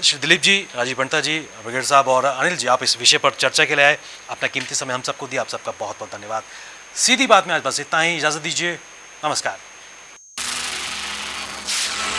श्री दिलीप जी, राजीव पंडिता जी, ब्रिगेड साहब और अनिल जी, आप इस विषय पर चर्चा के लिए आए, अपना कीमती समय हम सबको दिया, आप सबका बहुत बहुत धन्यवाद। सीधी बात में आज बस इतना ही, इजाज़त दीजिए, नमस्कार।